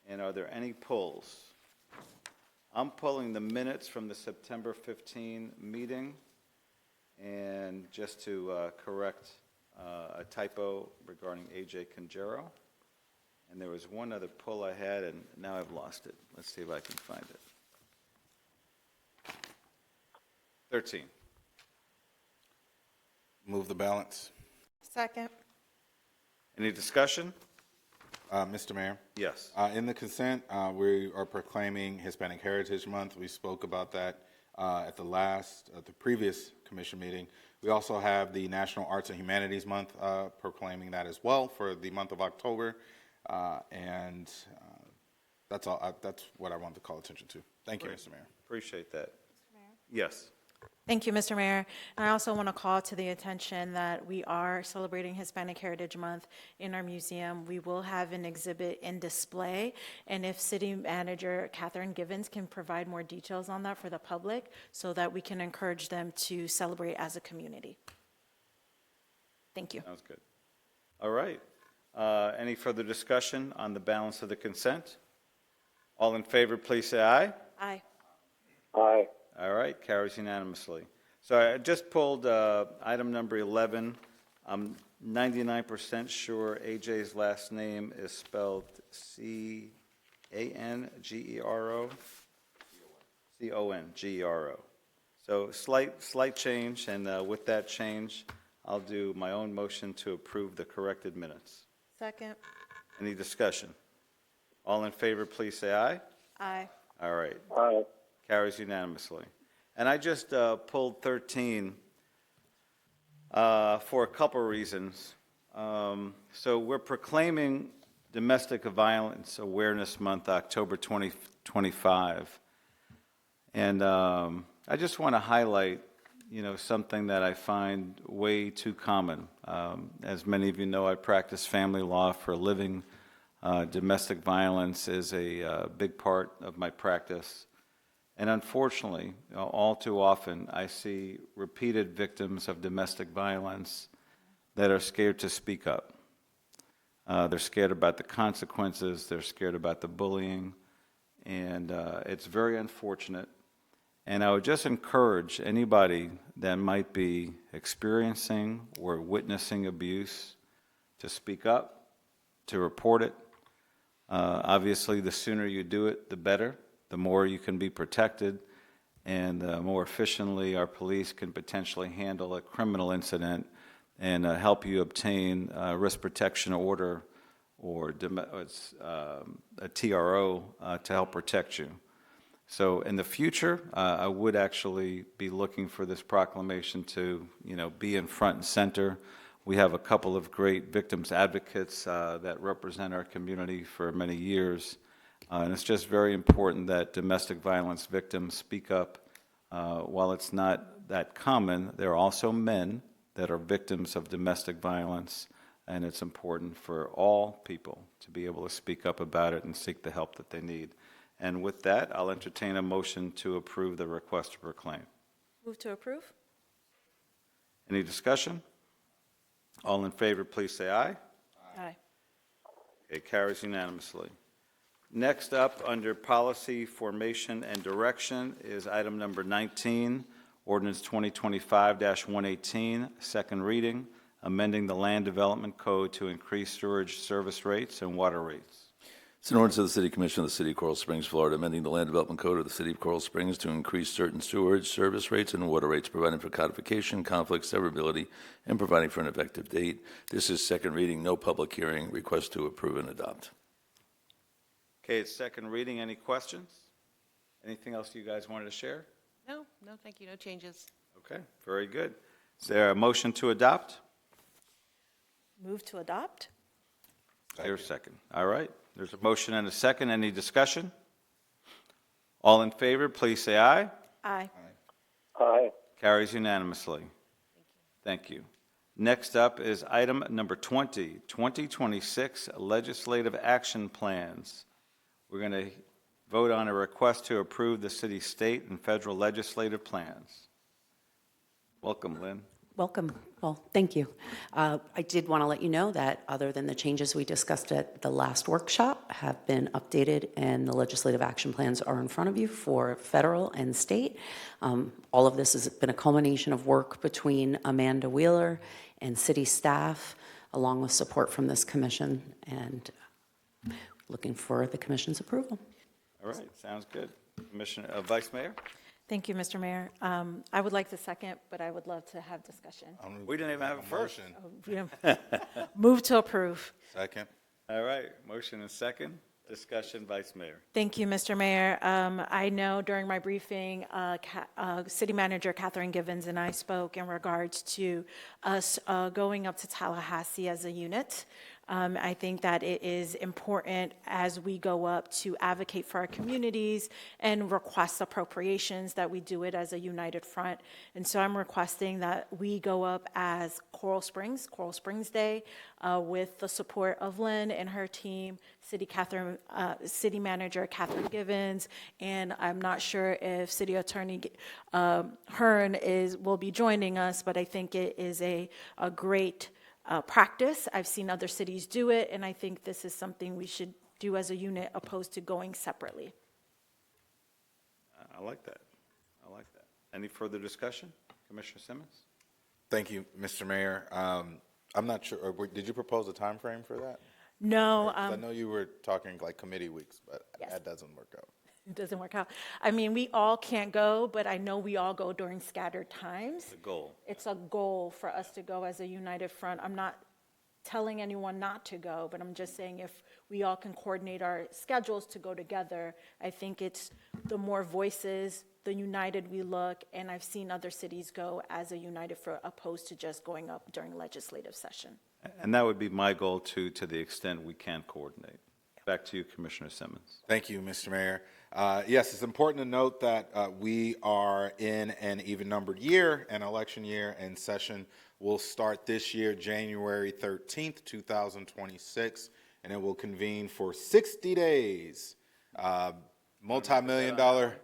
And are there any pulls? I'm pulling the minutes from the September 15 meeting. And just to correct a typo regarding A.J. Conjero. And there was one other pull I had, and now I've lost it. Let's see if I can find it. 13. Move the balance. Second. Any discussion? Mr. Mayor? Yes. In the consent, we are proclaiming Hispanic Heritage Month. We spoke about that at the previous commission meeting. We also have the National Arts and Humanities Month, proclaiming that as well for the month of October. And that's all. That's what I wanted to call attention to. Thank you, Mr. Mayor. Appreciate that. Yes. Thank you, Mr. Mayor. And I also want to call to the attention that we are celebrating Hispanic Heritage Month in our museum. We will have an exhibit in display, and if City Manager Catherine Givens can provide more details on that for the public so that we can encourage them to celebrate as a community. Thank you. Sounds good. All right. Any further discussion on the balance of the consent? All in favor, please say aye. Aye. Aye. All right, carries unanimously. So I just pulled item number 11. I'm 99% sure AJ's last name is spelled C-A-N-G-E-R-O? C-O-N-G-E-R-O. So slight change, and with that change, I'll do my own motion to approve the corrected minutes. Second. Any discussion? All in favor, please say aye. Aye. All right. Aye. Carries unanimously. And I just pulled 13 for a couple of reasons. So we're proclaiming Domestic Violence Awareness Month, October 2025. And I just want to highlight, something that I find way too common. As many of you know, I practice family law for a living. Domestic violence is a big part of my practice. And unfortunately, all too often, I see repeated victims of domestic violence that are scared to speak up. They're scared about the consequences. They're scared about the bullying. And it's very unfortunate. And I would just encourage anybody that might be experiencing or witnessing abuse to speak up, to report it. Obviously, the sooner you do it, the better. The more you can be protected, and the more efficiently our police can potentially handle a criminal incident and help you obtain a risk protection order or a TRO to help protect you. So in the future, I would actually be looking for this proclamation to, be in front and center. We have a couple of great victims advocates that represent our community for many years. And it's just very important that domestic violence victims speak up. While it's not that common, there are also men that are victims of domestic violence and it's important for all people to be able to speak up about it and seek the help that they need. And with that, I'll entertain a motion to approve the request to proclaim. Move to approve? Any discussion? All in favor, please say aye. Aye. It carries unanimously. Next up, under Policy Formation and Direction, is item number 19, Ordinance 2025-118, second reading, amending the Land Development Code to increase storage service rates and water rates. It's an ordinance of the City Commission of the City of Coral Springs, Florida, amending the Land Development Code of the City of Coral Springs to increase certain sewerage service rates and water rates, providing for codification, conflict, severability, and providing for an effective date. This is second reading, no public hearing. Request to approve and adopt. Okay, it's second reading. Any questions? Anything else you guys wanted to share? No, thank you, no changes. Okay, very good. Is there a motion to adopt? Move to adopt? There's a second. All right. There's a motion and a second. Any discussion? All in favor, please say aye. Aye. Aye. Carries unanimously. Thank you. Next up is item number 20, 2026 Legislative Action Plans. We're going to vote on a request to approve the city, state, and federal legislative plans. Welcome, Lynn. Welcome. Well, thank you. I did want to let you know that other than the changes we discussed at the last workshop have been updated and the legislative action plans are in front of you for federal and state. All of this has been a culmination of work between Amanda Wheeler and city staff, along with support from this commission, and looking for the commission's approval. All right, sounds good. Commissioner, Vice Mayor? Thank you, Mr. Mayor. I would like to second, but I would love to have discussion. We didn't even have a first. Move to approve. Second. All right, motion and second. Discussion, Vice Mayor. Thank you, Mr. Mayor. I know during my briefing, City Manager Catherine Givens and I spoke in regards to us going up to Tallahassee as a unit. I think that it is important as we go up to advocate for our communities and request appropriations that we do it as a united front. And so I'm requesting that we go up as Coral Springs Day, with the support of Lynn and her team, City Manager Catherine Givens, and I'm not sure if City Attorney Hearn will be joining us, but I think it is a great practice. I've seen other cities do it, and I think this is something we should do as a unit opposed to going separately. I like that. I like that. Any further discussion? Commissioner Simmons? Thank you, Mr. Mayor. I'm not sure, did you propose a time frame for that? No. 'Cause I know you were talking like committee weeks, but that doesn't work out. It doesn't work out. I mean, we all can't go, but I know we all go during scattered times. The goal. It's a goal for us to go as a united front. I'm not telling anyone not to go, but I'm just saying if we all can coordinate our schedules to go together, I think it's the more voices, the united we look, and I've seen other cities go as a united front opposed to just going up during legislative session. And that would be my goal too, to the extent we can coordinate. Back to you, Commissioner Simmons. Thank you, Mr. Mayor. Yes, it's important to note that we are in an even-numbered year, an election year, and session will start this year, January 13th, 2026, and it will convene for 60 days. Multi-million-dollar,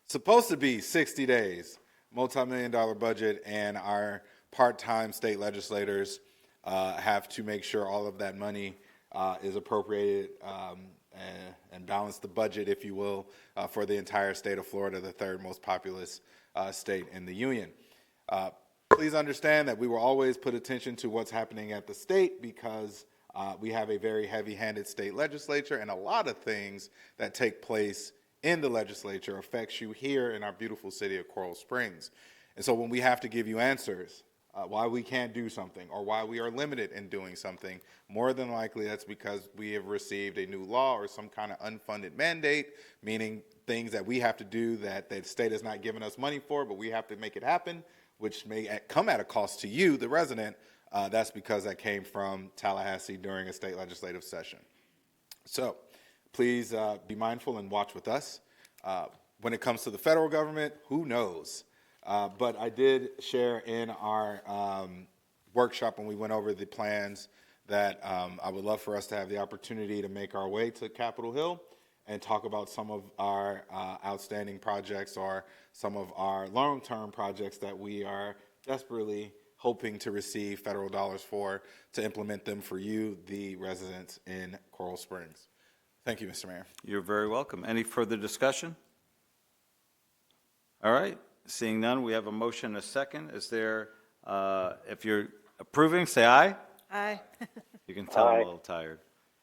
supposed to be 60 days, multi-million-dollar budget, and our part-time state legislators have to make sure all of that money is appropriated and balance the budget, if you will, for the entire state of Florida, the third most populous state in the union. Please understand that we will always put attention to what's happening at the state because we have a very heavy-handed state legislature, and a lot of things that take place in the legislature affects you here in our beautiful city of Coral Springs. And so when we have to give you answers, why we can't do something or why we are limited in doing something, more than likely that's because we have received a new law or some kind of unfunded mandate, meaning things that we have to do that the state has not given us money for, but we have to make it happen, which may come at a cost to you, the resident. That's because that came from Tallahassee during a state legislative session. So please be mindful and watch with us. When it comes to the federal government, who knows? But I did share in our workshop when we went over the plans that I would love for us to have the opportunity to make our way to Capitol Hill and talk about some of our outstanding projects or some of our long-term projects that we are desperately hoping to receive federal dollars for to implement them for you, the residents in Coral Springs. Thank you, Mr. Mayor. You're very welcome. Any further discussion? All right, seeing none, we have a motion and a second. Is there, if you're approving, say aye. Aye. You can tell I'm Aye. a little tired.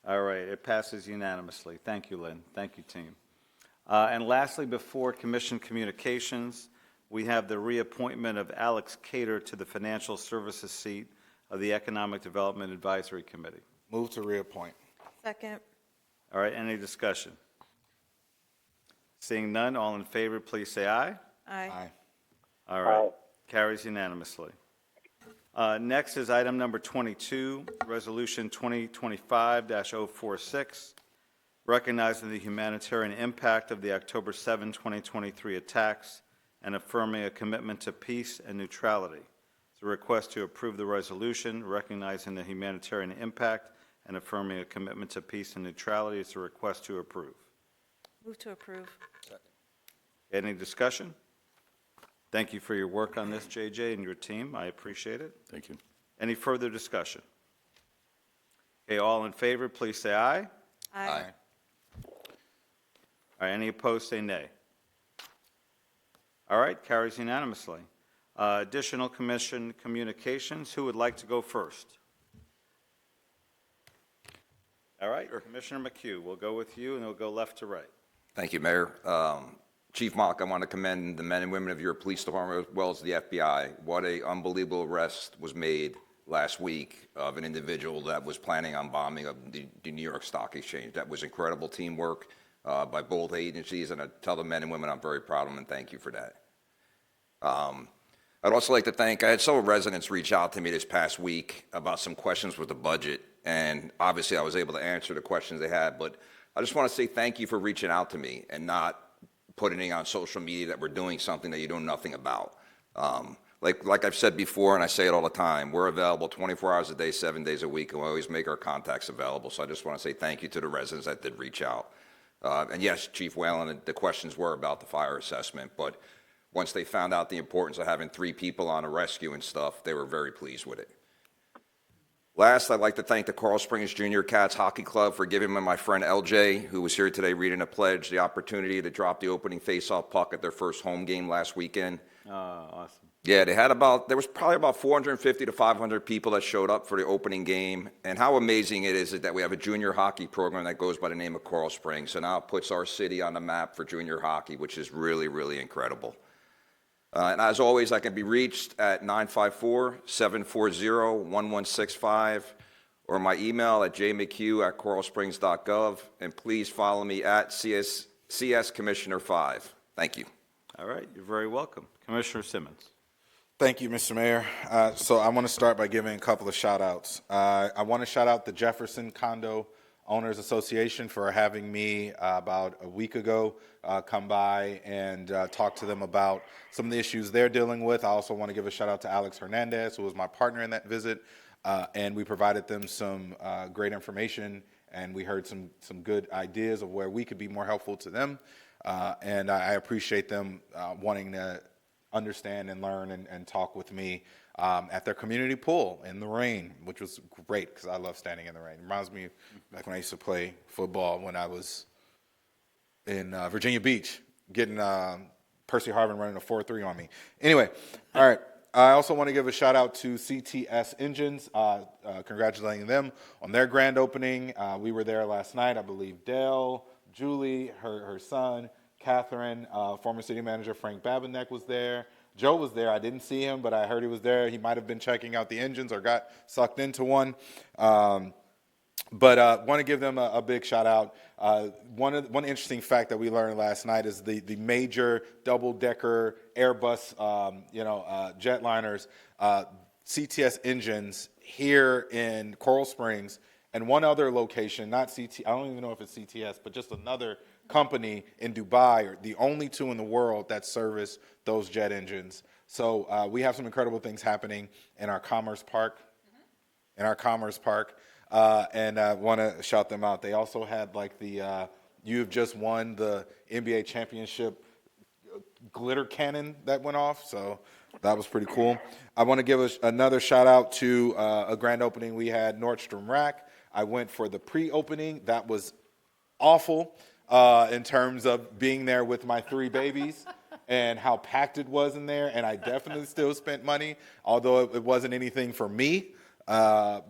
All right, it passes unanimously. Thank you, Lynn. Thank you, team. And lastly, before Commission Communications, we have the reappointment of Alex Cater to the Financial Services seat of the Economic Development Advisory Committee. Move to reappoint. Second. All right, any discussion? Seeing none, all in favor, please say aye. Aye. All right, Aye. carries unanimously. Next is item number 22, Resolution 2025-046, recognizing the humanitarian impact of the October 7, 2023 attacks and affirming a commitment to peace and neutrality. It's a request to approve the resolution recognizing the humanitarian impact and affirming a commitment to peace and neutrality. It's a request to approve. Move to approve. Any discussion? Thank you for your work on this, JJ, and your team. I appreciate it. Thank you. Any further discussion? Okay, all in favor, please say aye. Aye. All right, any opposed, say nay. All right, carries unanimously. Additional commission communications, who would like to go first? All right, Commissioner McHugh, we'll go with you, and we'll go left to right. Thank you, Mayor. Chief Mock, I want to commend the men and women of your police department as well as the FBI. What an unbelievable arrest was made last week of an individual that was planning on bombing the New York Stock Exchange. That was incredible teamwork by both agencies, and I tell the men and women I'm very proud of them and thank you for that. I'd also like to thank, I had several residents reach out to me this past week about some questions with the budget, and obviously I was able to answer the questions they had, but I just want to say thank you for reaching out to me and not putting it on social media that we're doing something that you know nothing about. Like I've said before, and I say it all the time, we're available 24 hours a day, 7 days a week, and we always make our contacts available. So I just want to say thank you to the residents that did reach out. And yes, Chief Whalen, the questions were about the fire assessment, but once they found out the importance of having 3 people on a rescue and stuff, they were very pleased with it. Last, I'd like to thank the Coral Springs Junior Cats Hockey Club for giving me my friend LJ, who was here today reading a pledge, the opportunity to drop the opening face-off puck at their first home game last weekend. Awesome. Yeah, there was probably about 450 to 500 people that showed up for the opening game. And how amazing it is that we have a junior hockey program that goes by the name of Coral Springs. So now it puts our city on the map for junior hockey, which is really, really incredible. And as always, I can be reached at 954-740-1165 or my email at jmchugh@coralsprings.gov. And please follow me at CS Commissioner 5. Thank you. All right, you're very welcome. Commissioner Simmons. Thank you, Mr. Mayor. So I want to start by giving a couple of shout outs. I want to shout out the Jefferson Condo Owners Association for having me about a week ago come by and talk to them about some of the issues they're dealing with. I also want to give a shout out to Alex Hernandez, who was my partner in that visit, and we provided them some great information, and we heard some good ideas of where we could be more helpful to them, and I appreciate them wanting to understand and learn and talk with me at their community pool in the rain, which was great because I love standing in the rain. It reminds me of back when I used to play football when I was in Virginia Beach, getting Percy Harvin running a 4-3 on me. Anyway, all right. I also want to give a shout out to CTS Engines, congratulating them on their grand opening. We were there last night. I believe Dale, Julie, her son, Catherine, former city manager Frank Babinek was there. Joe was there. I didn't see him, but I heard he was there. He might have been checking out the engines or got sucked into one. But want to give them a big shout out. One interesting fact that we learned last night is the major double-decker Airbus jetliners, CTS Engines here in Coral Springs and one other location, not CT. I don't even know if it's CTS, but just another company in Dubai are the only two in the world that service those jet engines. So we have some incredible things happening in our Commerce Park. And I want to shout them out. They also had like the you have just won the NBA championship glitter cannon that went off, so that was pretty cool. I want to give another shout out to a grand opening we had, Nordstrom Rack. I went for the pre-opening. That was awful in terms of being there with my 3 babies and how packed it was in there, and I definitely still spent money, although it wasn't anything for me. My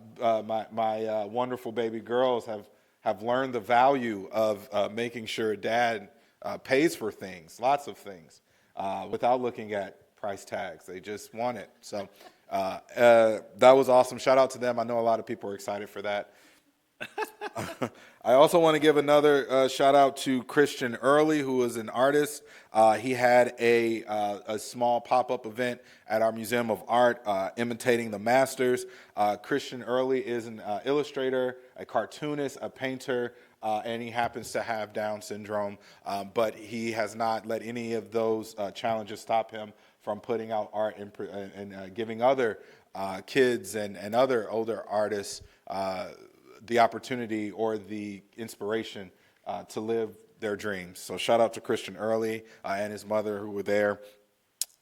wonderful baby girls have learned the value of making sure dad pays for things, lots of things, without looking at price tags. They just want it. So that was awesome. Shout out to them. I know a lot of people are excited for that. I also want to give another shout out to Christian Early, who is an artist. He had a small pop-up event at our Museum of Art imitating the masters. Christian Early is an illustrator, a cartoonist, a painter, and he happens to have Down syndrome, but he has not let any of those challenges stop him from putting out art and giving other kids and other older artists the opportunity or the inspiration to live their dreams. So shout out to Christian Early and his mother who were there.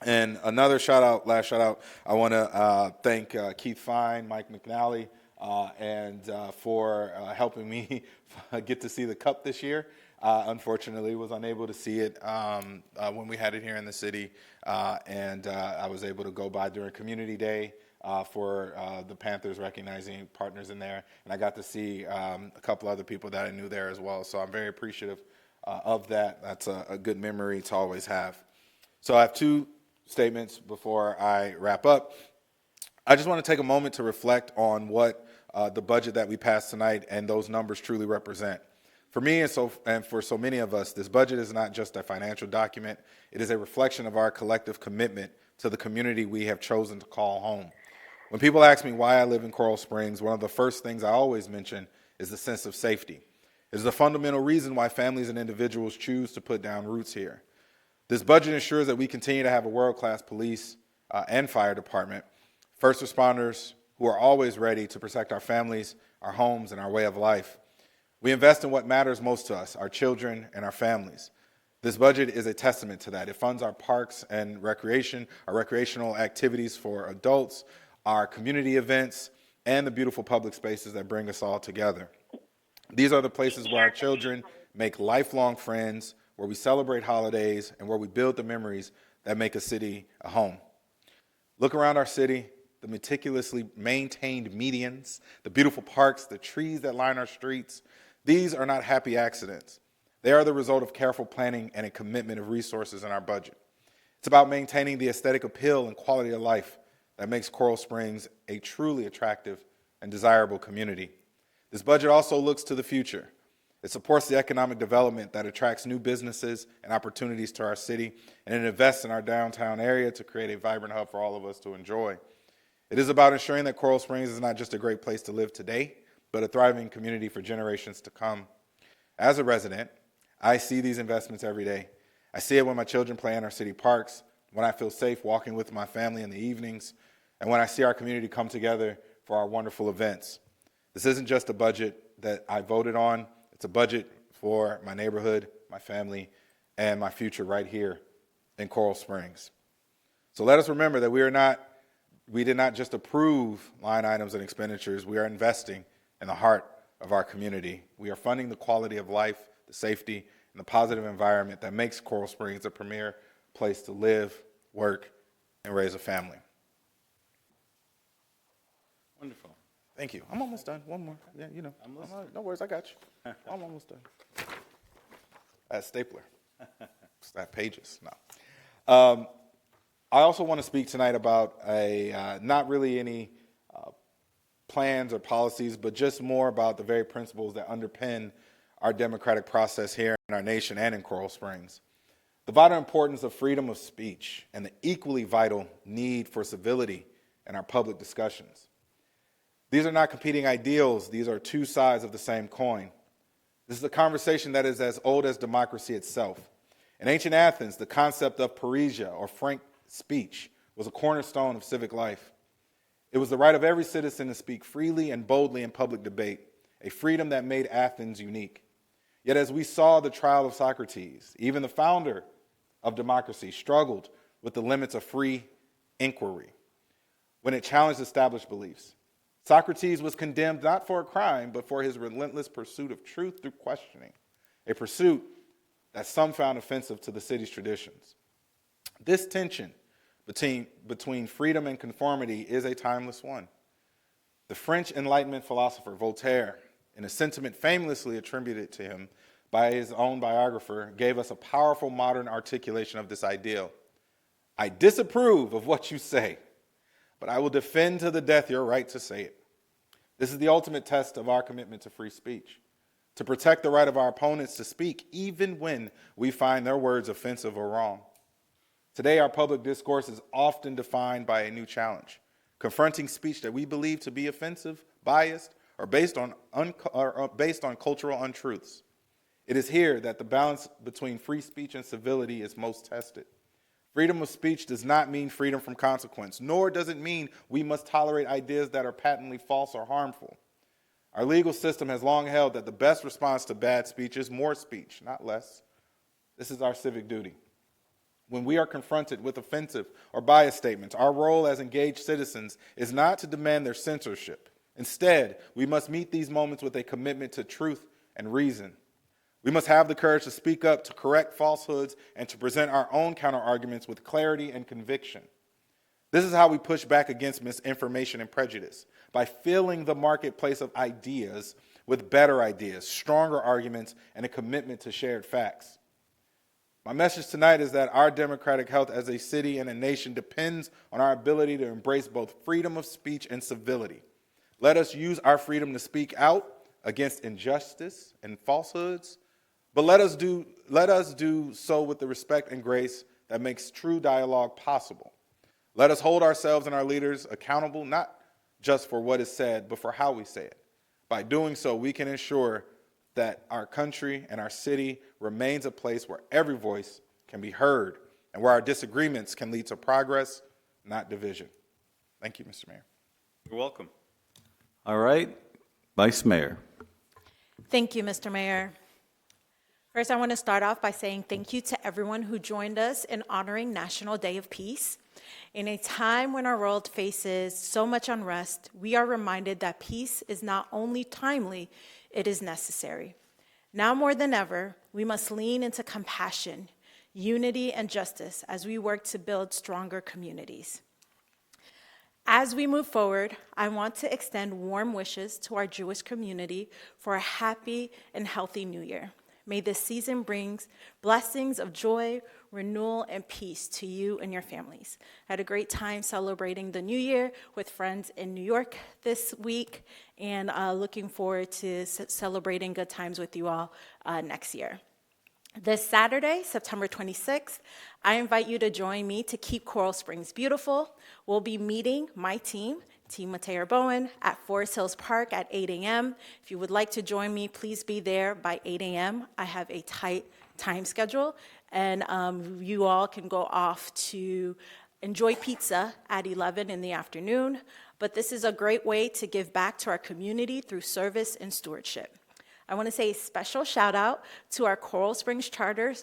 And another last shout out, I want to thank Keith Fine, Mike McNally, and for helping me get to see the Cup this year. Unfortunately, was unable to see it when we had it here in the city, and I was able to go by during Community Day for the Panthers recognizing partners in there, and I got to see a couple other people that I knew there as well. So I'm very appreciative of that. That's a good memory to always have. So I have 2 statements before I wrap up. I just want to take a moment to reflect on what the budget that we passed tonight and those numbers truly represent. For me and for so many of us, this budget is not just a financial document. It is a reflection of our collective commitment to the community we have chosen to call home. When people ask me why I live in Coral Springs, one of the first things I always mention is the sense of safety. It is the fundamental reason why families and individuals choose to put down roots here. This budget ensures that we continue to have a world-class police and fire department, first responders who are always ready to protect our families, our homes, and our way of life. We invest in what matters most to us, our children and our families. This budget is a testament to that. It funds our parks and recreation, our recreational activities for adults, our community events, and the beautiful public spaces that bring us all together. These are the places where our children make lifelong friends, where we celebrate holidays, and where we build the memories that make a city a home. Look around our city, the meticulously maintained medians, the beautiful parks, the trees that line our streets. These are not happy accidents. They are the result of careful planning and a commitment of resources in our budget. It's about maintaining the aesthetic appeal and quality of life that makes Coral Springs a truly attractive and desirable community. This budget also looks to the future. It supports the economic development that attracts new businesses and opportunities to our city, and it invests in our downtown area to create a vibrant hub for all of us to enjoy. It is about ensuring that Coral Springs is not just a great place to live today, but a thriving community for generations to come. As a resident, I see these investments every day. I see it when my children play in our city parks, when I feel safe walking with my family in the evenings, and when I see our community come together for our wonderful events. This isn't just a budget that I voted on. It's a budget for my neighborhood, my family, and my future right here in Coral Springs. So let us remember that we did not just approve line items and expenditures. We are investing in the heart of our community. We are funding the quality of life, the safety, and the positive environment that makes Coral Springs a premier place to live, work, and raise a family. Wonderful. Thank you. I'm almost done. One more. Yeah, you know. No worries, I got you. I'm almost done. That stapler. That pages. No. I also want to speak tonight about not really any plans or policies, but just more about the very principles that underpin our democratic process here in our nation and in Coral Springs. The vital importance of freedom of speech and the equally vital need for civility in our public discussions. These are not competing ideals. These are 2 sides of the same coin. This is a conversation that is as old as democracy itself. In ancient Athens, the concept of parrhesia, or frank speech, was a cornerstone of civic life. It was the right of every citizen to speak freely and boldly in public debate, a freedom that made Athens unique. Yet as we saw the trial of Socrates, even the founder of democracy struggled with the limits of free inquiry when it challenged established beliefs. Socrates was condemned not for a crime, but for his relentless pursuit of truth through questioning, a pursuit that some found offensive to the city's traditions. This tension between freedom and conformity is a timeless one. The French Enlightenment philosopher Voltaire, in a sentiment famously attributed to him by his own biographer, gave us a powerful modern articulation of this ideal. I disapprove of what you say, but I will defend to the death your right to say it. This is the ultimate test of our commitment to free speech, to protect the right of our opponents to speak, even when we find their words offensive or wrong. Today, our public discourse is often defined by a new challenge, confronting speech that we believe to be offensive, biased, or based on cultural untruths. It is here that the balance between free speech and civility is most tested. Freedom of speech does not mean freedom from consequence, nor does it mean we must tolerate ideas that are patently false or harmful. Our legal system has long held that the best response to bad speech is more speech, not less. This is our civic duty. When we are confronted with offensive or biased statements, our role as engaged citizens is not to demand their censorship. Instead, we must meet these moments with a commitment to truth and reason. We must have the courage to speak up, to correct falsehoods, and to present our own counterarguments with clarity and conviction. This is how we push back against misinformation and prejudice, by filling the marketplace of ideas with better ideas, stronger arguments, and a commitment to shared facts. My message tonight is that our democratic health as a city and a nation depends on our ability to embrace both freedom of speech and civility. Let us use our freedom to speak out against injustice and falsehoods, but let us do so with the respect and grace that makes true dialogue possible. Let us hold ourselves and our leaders accountable, not just for what is said, but for how we say it. By doing so, we can ensure that our country and our city remains a place where every voice can be heard and where our disagreements can lead to progress, not division. Thank you, Mr. Mayor. You're welcome. All right, Vice Mayor. Thank you, Mr. Mayor. First, I want to start off by saying thank you to everyone who joined us in honoring National Day of Peace. In a time when our world faces so much unrest, we are reminded that peace is not only timely, it is necessary. Now more than ever, we must lean into compassion, unity, and justice as we work to build stronger communities. As we move forward, I want to extend warm wishes to our Jewish community for a happy and healthy New Year. May this season bring blessings of joy, renewal, and peace to you and your families. I had a great time celebrating the New Year with friends in New York this week, and looking forward to celebrating good times with you all next year. This Saturday, September 26th, I invite you to join me to keep Coral Springs beautiful. We'll be meeting my team, Team Matea Bowen, at Forest Hills Park at 8 a.m. If you would like to join me, please be there by 8 a.m. I have a tight time schedule, and you all can go off to enjoy pizza at 11 in the afternoon. But this is a great way to give back to our community through service and stewardship. I want to say a special shout out to our Coral Springs Charter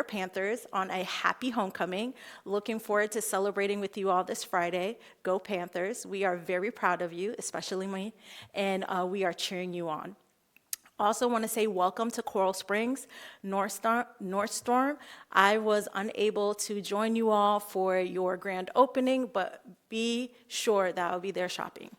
Panthers on a happy homecoming. Looking forward to celebrating with you all this Friday. Go Panthers. We are very proud of you, especially me, and we are cheering you on. Also want to say welcome to Coral Springs, North Storm. I was unable to join you all for your grand opening, but be sure that I'll be there shopping.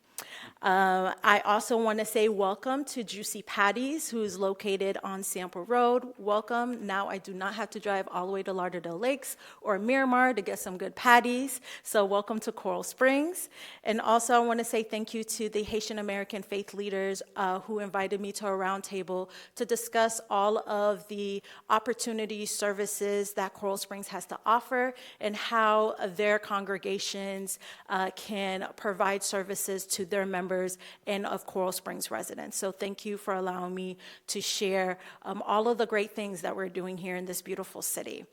I also want to say welcome to Juicy Patties, who's located on Sample Road. Welcome. Now I do not have to drive all the way to Lauderdale Lakes or Miramar to get some good patties. So welcome to Coral Springs. And also I want to say thank you to the Haitian American faith leaders who invited me to a roundtable to discuss all of the opportunities, services that Coral Springs has to offer and how their congregations can provide services to their members and of Coral Springs residents. So thank you for allowing me to share all of the great things that we're doing here in this beautiful city.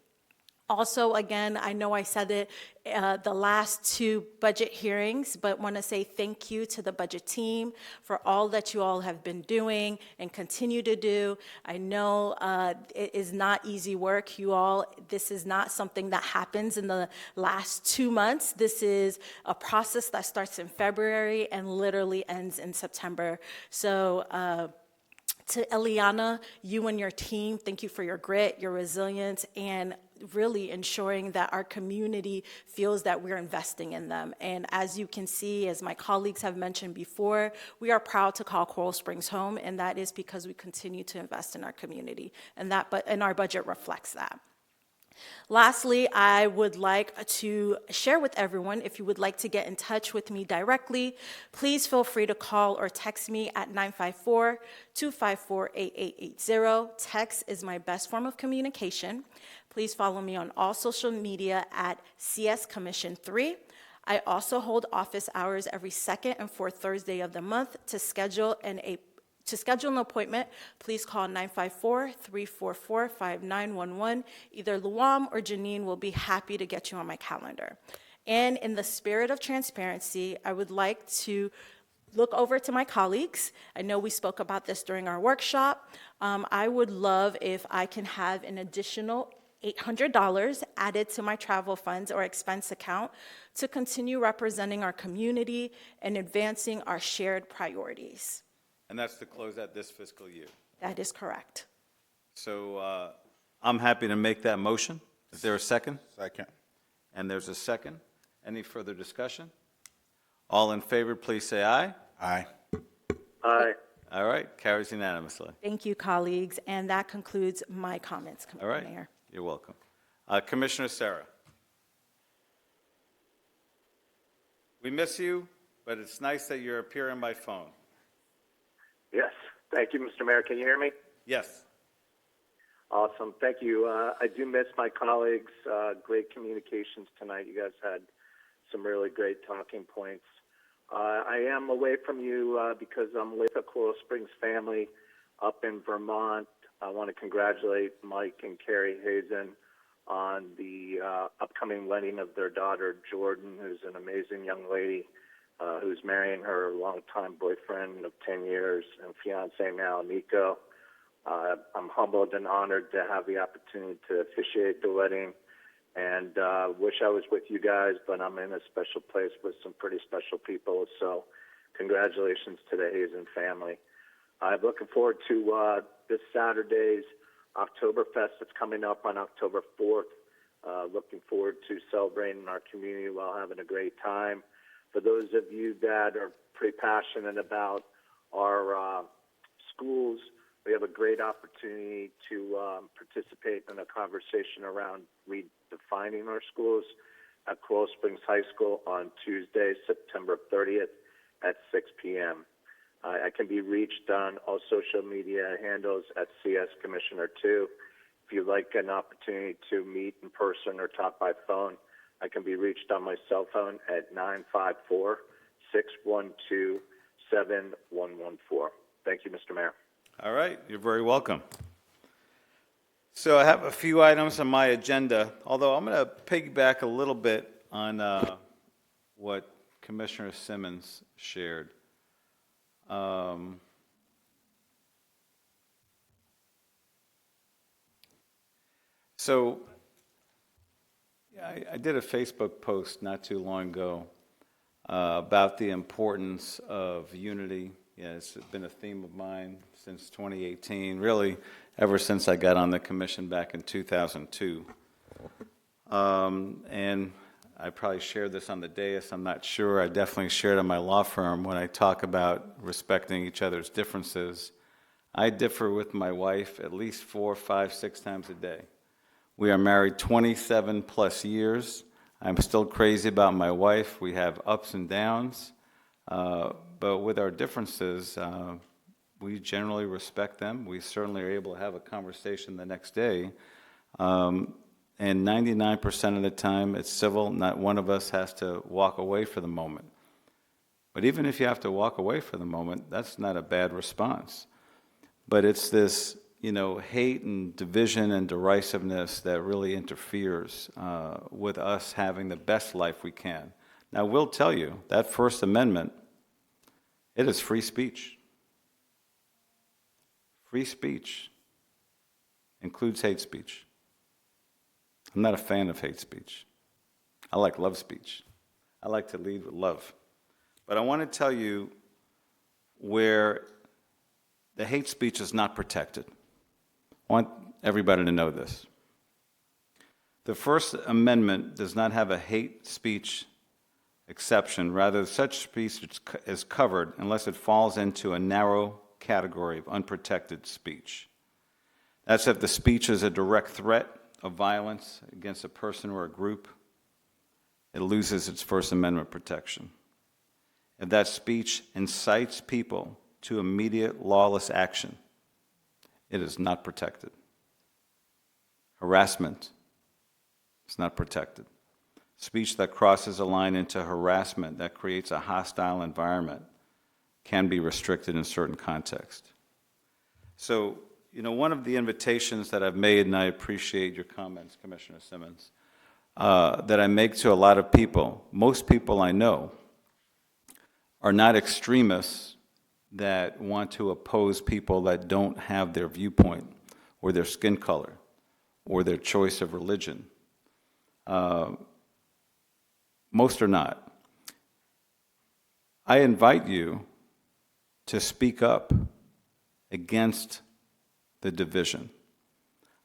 Also, again, I know I said it the last two budget hearings, but want to say thank you to the budget team for all that you all have been doing and continue to do. I know it is not easy work. You all, this is not something that happens in the last 2 months. This is a process that starts in February and literally ends in September. So, to Eliana, you and your team, thank you for your grit, your resilience, and really ensuring that our community feels that we're investing in them. And as you can see, as my colleagues have mentioned before, we are proud to call Coral Springs home, and that is because we continue to invest in our community, and our budget reflects that. Lastly, I would like to share with everyone, if you would like to get in touch with me directly, please feel free to call or text me at 954-254-8880. Text is my best form of communication. Please follow me on all social media at CS Commission 3. I also hold office hours every second and fourth Thursday of the month. To schedule an appointment, please call 954-344-5911. Either Luam or Janine will be happy to get you on my calendar. And in the spirit of transparency, I would like to look over to my colleagues. I know we spoke about this during our workshop. I would love if I can have an additional $800 added to my travel funds or expense account to continue representing our community and advancing our shared priorities. And that's to close out this fiscal year. That is correct. So I'm happy to make that motion. Is there a second? Second. And there's a second. Any further discussion? All in favor, please say aye. Aye. Aye. All right, carries unanimously. Thank you, colleagues, and that concludes my comments, All right, Mayor. you're welcome. Commissioner Sarah. We miss you, but it's nice that you're appearing by phone. Yes. Thank you, Mr. Mayor. Can you hear me? Yes. Awesome. Thank you. I do miss my colleagues. Great communications tonight. You guys had some really great talking points. I am away from you because I'm with the Coral Springs family up in Vermont. I want to congratulate Mike and Carrie Hazen on the upcoming wedding of their daughter, Jordan, who's an amazing young lady who's marrying her longtime boyfriend of 10 years and fiance now, Nico. I'm humbled and honored to have the opportunity to officiate the wedding, and wish I was with you guys, but I'm in a special place with some pretty special people, so congratulations to the Hazen family. I'm looking forward to this Saturday's Oktoberfest that's coming up on October 4th. Looking forward to celebrating our community while having a great time. For those of you that are pretty passionate about our schools, we have a great opportunity to participate in a conversation around redefining our schools at Coral Springs High School on Tuesday, September 30th at 6 p.m. I can be reached on all social media handles at CS Commissioner 2. If you'd like an opportunity to meet in person or talk by phone, I can be reached on my cell phone at 954-612-7114. Thank you, Mr. Mayor. All right, you're very welcome. So I have a few items on my agenda, although I'm going to piggyback a little bit on what Commissioner Simmons shared. So I did a Facebook post not too long ago about the importance of unity. Yeah, it's been a theme of mine since 2018, really ever since I got on the commission back in 2002. And I probably shared this on the dais, I'm not sure. I definitely shared in my law firm when I talk about respecting each other's differences. I differ with my wife at least 4, 5, 6 times a day. We are married 27 plus years. I'm still crazy about my wife. We have ups and downs. But with our differences, we generally respect them. We certainly are able to have a conversation the next day. And 99% of the time, it's civil. Not one of us has to walk away for the moment. But even if you have to walk away for the moment, that's not a bad response. But it's this, hate and division and derisiveness that really interferes with us having the best life we can. Now, we'll tell you, that First Amendment, it is free speech. Free speech includes hate speech. I'm not a fan of hate speech. I like love speech. I like to lead with love. But I want to tell you where the hate speech is not protected. I want everybody to know this. The First Amendment does not have a hate speech exception. Rather, such speech is covered unless it falls into a narrow category of unprotected speech. That's if the speech is a direct threat of violence against a person or a group, it loses its First Amendment protection. If that speech incites people to immediate lawless action, it is not protected. Harassment is not protected. Speech that crosses a line into harassment, that creates a hostile environment, can be restricted in certain contexts. So, one of the invitations that I've made, and I appreciate your comments, Commissioner Simmons, that I make to a lot of people, most people I know are not extremists that want to oppose people that don't have their viewpoint or their skin color or their choice of religion. Most are not. I invite you to speak up against the division.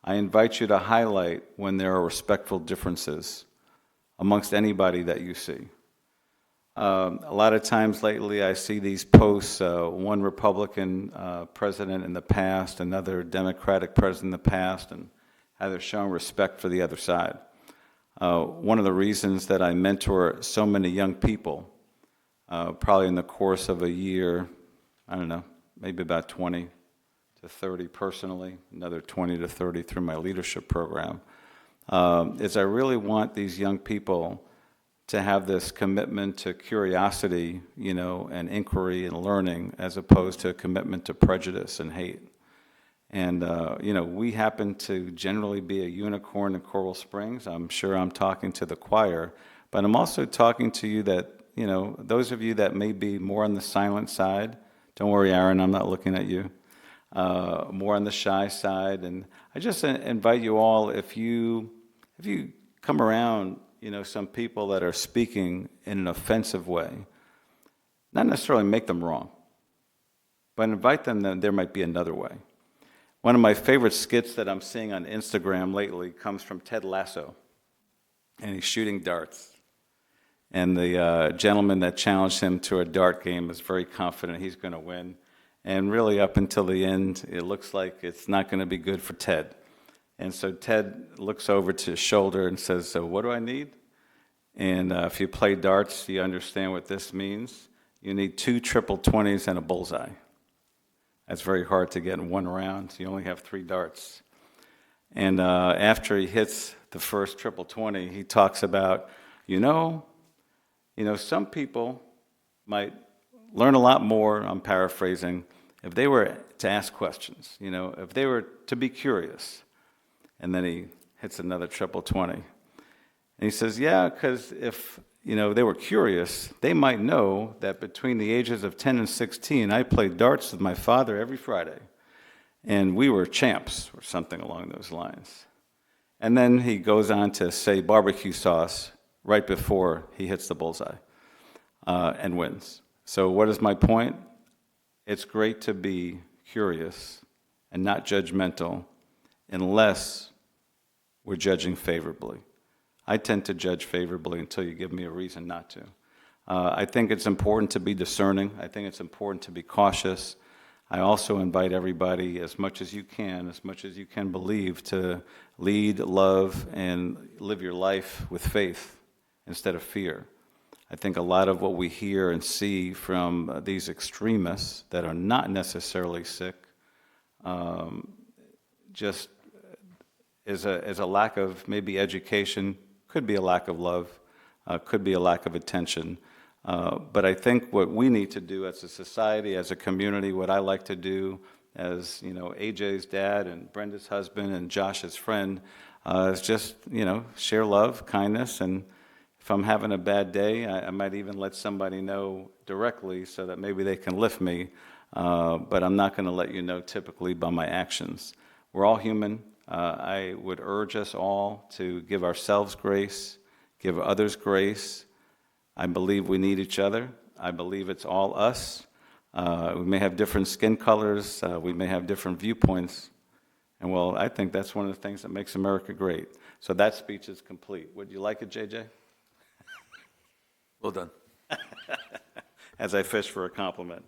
I invite you to highlight when there are respectful differences amongst anybody that you see. A lot of times lately I see these posts, one Republican president in the past, another Democratic president in the past, and how they're showing respect for the other side. One of the reasons that I mentor so many young people, probably in the course of a year, I don't know, maybe about 20 to 30 personally, another 20 to 30 through my leadership program, is I really want these young people to have this commitment to curiosity, and inquiry and learning, as opposed to a commitment to prejudice and hate. And, we happen to generally be a unicorn in Coral Springs. I'm sure I'm talking to the choir, but I'm also talking to you that, those of you that may be more on the silent side, don't worry, Aaron, I'm not looking at you, more on the shy side. And I just invite you all, if you come around, some people that are speaking in an offensive way, not necessarily make them wrong, but invite them that there might be another way. One of my favorite skits that I'm seeing on Instagram lately comes from Ted Lasso, and he's shooting darts. And the gentleman that challenged him to a dart game is very confident he's going to win. And really, up until the end, it looks like it's not going to be good for Ted. And so Ted looks over to his shoulder and says, "So what do I need?" And if you play darts, you understand what this means. You need 2 triple 20s and a bullseye. That's very hard to get in one round. You only have 3 darts. And after he hits the first triple 20, he talks about, some people might learn a lot more, I'm paraphrasing, if they were to ask questions, if they were to be curious. And then he hits another triple 20. And he says, yeah, because if, they were curious, they might know that between the ages of 10 and 16, I played darts with my father every Friday. And we were champs, or something along those lines. And then he goes on to say barbecue sauce right before he hits the bullseye and wins. So what is my point? It's great to be curious and not judgmental unless we're judging favorably. I tend to judge favorably until you give me a reason not to. I think it's important to be discerning. I think it's important to be cautious. I also invite everybody, as much as you can believe, to lead, love, and live your life with faith instead of fear. I think a lot of what we hear and see from these extremists that are not necessarily sick just is a lack of maybe education, could be a lack of love, could be a lack of attention. But I think what we need to do as a society, as a community, what I like to do as, AJ's dad and Brenda's husband and Josh's friend, is just, share love, kindness, and if I'm having a bad day, I might even let somebody know directly so that maybe they can lift me, but I'm not going to let you know typically by my actions. We're all human. I would urge us all to give ourselves grace, give others grace. I believe we need each other. I believe it's all us. We may have different skin colors. We may have different viewpoints. And well, I think that's one of the things that makes America great. So that speech is complete. Would you like it, JJ? Well done. As I fish for a compliment.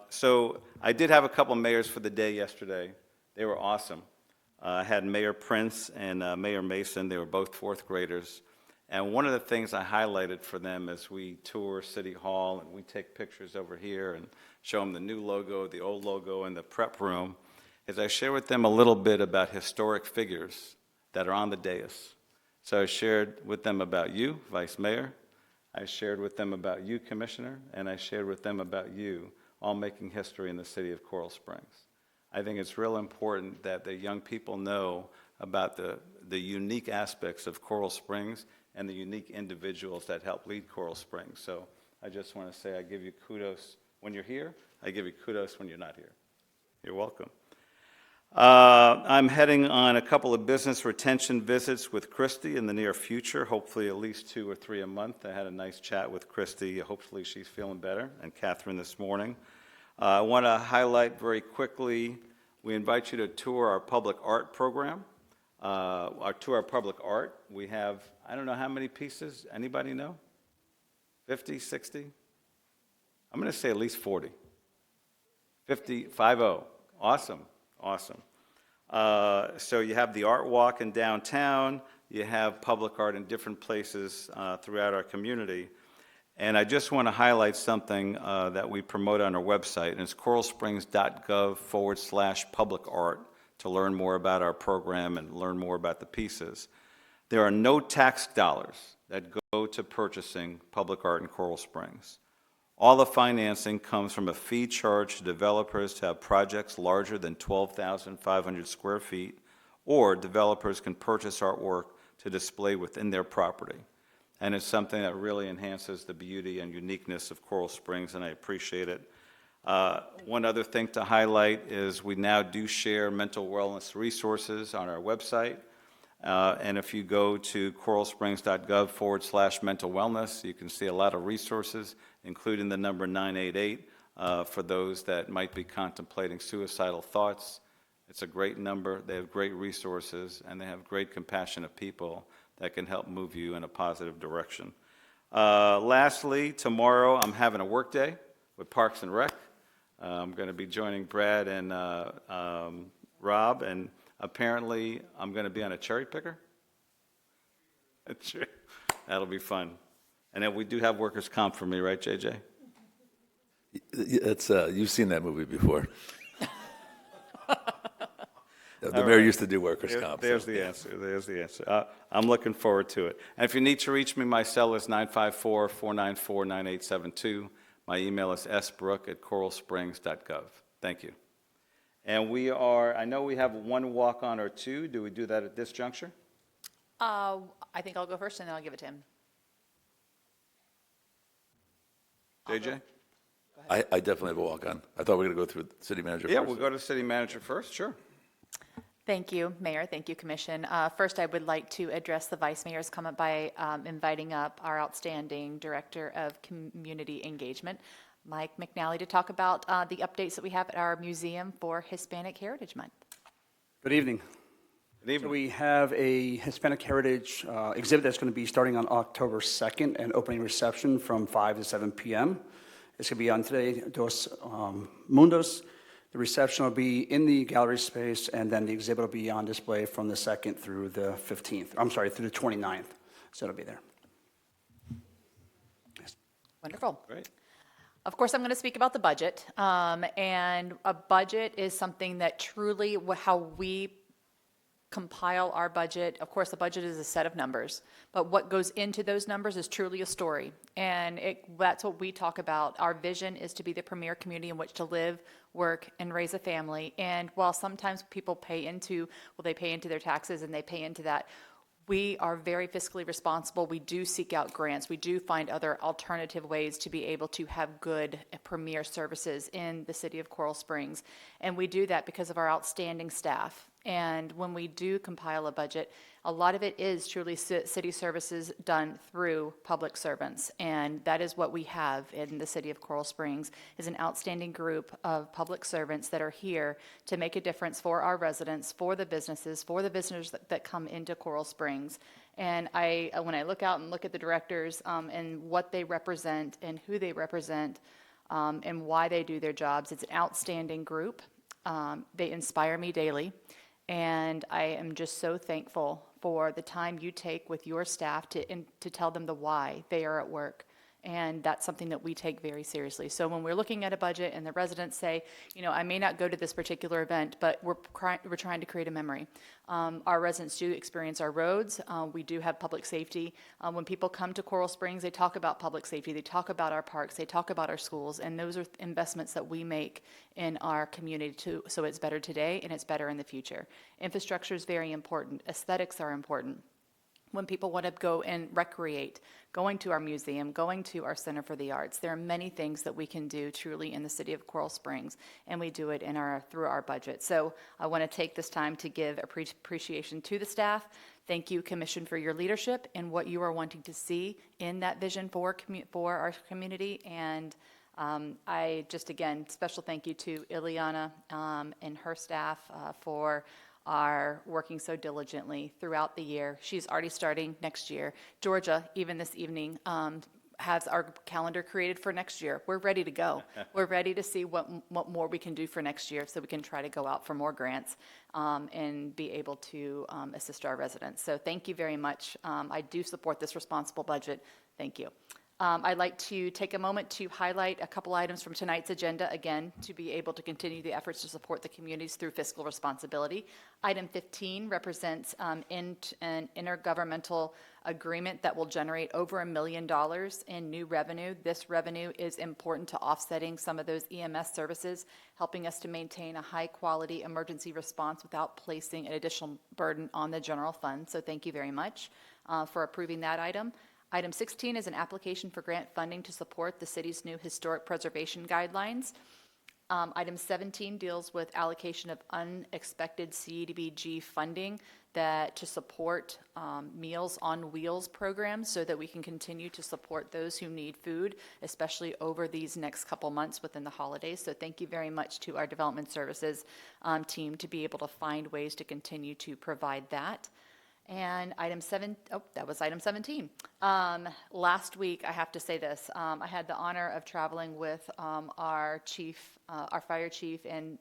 So I did have a couple mayors for the day yesterday. They were awesome. I had Mayor Prince and Mayor Mason. They were both fourth graders. And one of the things I highlighted for them as we tour City Hall and we take pictures over here and show them the new logo, the old logo, and the prep room, is I share with them a little bit about historic figures that are on the dais. So I shared with them about you, Vice Mayor. I shared with them about you, Commissioner, and I shared with them about you, all making history in the city of Coral Springs. I think it's real important that the young people know about the unique aspects of Coral Springs and the unique individuals that help lead Coral Springs. So I just want to say I give you kudos when you're here. I give you kudos when you're not here. You're welcome. I'm heading on a couple of business retention visits with Christy in the near future, hopefully at least 2 or 3 a month. I had a nice chat with Christy. Hopefully she's feeling better, and Catherine this morning. I want to highlight very quickly, we invite you to tour our public art program. Our public art, we have, I don't know how many pieces, anybody know? 50, 60? I'm going to say at least 40. 50, 50. Awesome. Awesome. So you have the art walk in downtown, you have public art in different places throughout our community. And I just want to highlight something that we promote on our website, and it's coralsprings.gov/public art to learn more about our program and learn more about the pieces. There are no tax dollars that go to purchasing public art in Coral Springs. All the financing comes from a fee charged to developers to have projects larger than 12,500 square feet, or developers can purchase artwork to display within their property. And it's something that really enhances the beauty and uniqueness of Coral Springs, and I appreciate it. One other thing to highlight is we now do share mental wellness resources on our website. And if you go to coralsprings.gov/mental wellness, you can see a lot of resources, including the number 988 for those that might be contemplating suicidal thoughts. It's a great number. They have great resources, and they have great compassionate people that can help move you in a positive direction. Lastly, tomorrow I'm having a work day with Parks and Rec. I'm going to be joining Brad and Rob, and apparently I'm going to be on a cherry picker. That'll be fun. And then we do have workers' comp for me, right, JJ? It's, you've seen that movie before. The mayor used to do workers' comp. There's the answer. There's the answer. I'm looking forward to it. And if you need to reach me, my cell is 954-494-9872. My email is sbrook@coralsprings.gov. Thank you. And I know we have one walk-on or two. Do we do that at this juncture? I think I'll go first, and then I'll give it to him. JJ? I definitely have a walk-on. I thought we were going to go through the city manager first. Yeah, we'll go to city manager first. Sure. Thank you, Mayor. Thank you, Commission. First, I would like to address the Vice Mayor's comment by inviting up our outstanding Director of Community Engagement, Mike McNally, to talk about the updates that we have at our Museum for Hispanic Heritage Month. Good evening. Good evening. So we have a Hispanic Heritage exhibit that's going to be starting on October 2nd and opening reception from 5 to 7 p.m. It's going to be on today, Dos Mundos. The reception will be in the gallery space, and then the exhibit will be on display from the 2nd through the 15th. I'm sorry, through the 29th. So it'll be there. Yes. Wonderful. Great. Of course, I'm going to speak about the budget. And a budget is something that truly how we compile our budget, of course, the budget is a set of numbers, but what goes into those numbers is truly a story. And that's what we talk about. Our vision is to be the premier community in which to live, work, and raise a family. And while sometimes people pay into their taxes and they pay into that, we are very fiscally responsible. We do seek out grants. We do find other alternative ways to be able to have good premier services in the city of Coral Springs. And we do that because of our outstanding staff. And when we do compile a budget, a lot of it is truly city services done through public servants. And that is what we have in the city of Coral Springs, is an outstanding group of public servants that are here to make a difference for our residents, for the businesses, for the visitors that come into Coral Springs. And when I look out and look at the directors and what they represent and who they represent and why they do their jobs, it's an outstanding group. They inspire me daily. And I am just so thankful for the time you take with your staff to tell them the why they are at work. And that's something that we take very seriously. So when we're looking at a budget and the residents say, I may not go to this particular event, but we're trying to create a memory. Our residents do experience our roads. We do have public safety. When people come to Coral Springs, they talk about public safety. They talk about our parks. They talk about our schools. And those are investments that we make in our community too, so it's better today and it's better in the future. Infrastructure is very important. Aesthetics are important. When people want to go and recreate, going to our museum, going to our Center for the Arts, there are many things that we can do truly in the city of Coral Springs, and we do it through our budget. So I want to take this time to give appreciation to the staff. Thank you, Commission, for your leadership and what you are wanting to see in that vision for our community. And I just, again, special thank you to Ileana and her staff for are working so diligently throughout the year. She's already starting next year. Georgia, even this evening, has our calendar created for next year. We're ready to go. We're ready to see what more we can do for next year so we can try to go out for more grants and be able to assist our residents. So thank you very much. I do support this responsible budget. Thank you. I'd like to take a moment to highlight a couple items from tonight's agenda, again, to be able to continue the efforts to support the communities through fiscal responsibility. Item 15 represents an intergovernmental agreement that will generate over $1 million in new revenue. This revenue is important to offsetting some of those EMS services, helping us to maintain a high-quality emergency response without placing an additional burden on the general fund. So thank you very much for approving that item. Item 16 is an application for grant funding to support the city's new historic preservation guidelines. Item 17 deals with allocation of unexpected CDBG funding to support Meals on Wheels programs so that we can continue to support those who need food, especially over these next couple months within the holidays. So thank you very much to our development services team to be able to find ways to continue to provide that. And that was item 17. Last week, I have to say this, I had the honor of traveling with our fire chief and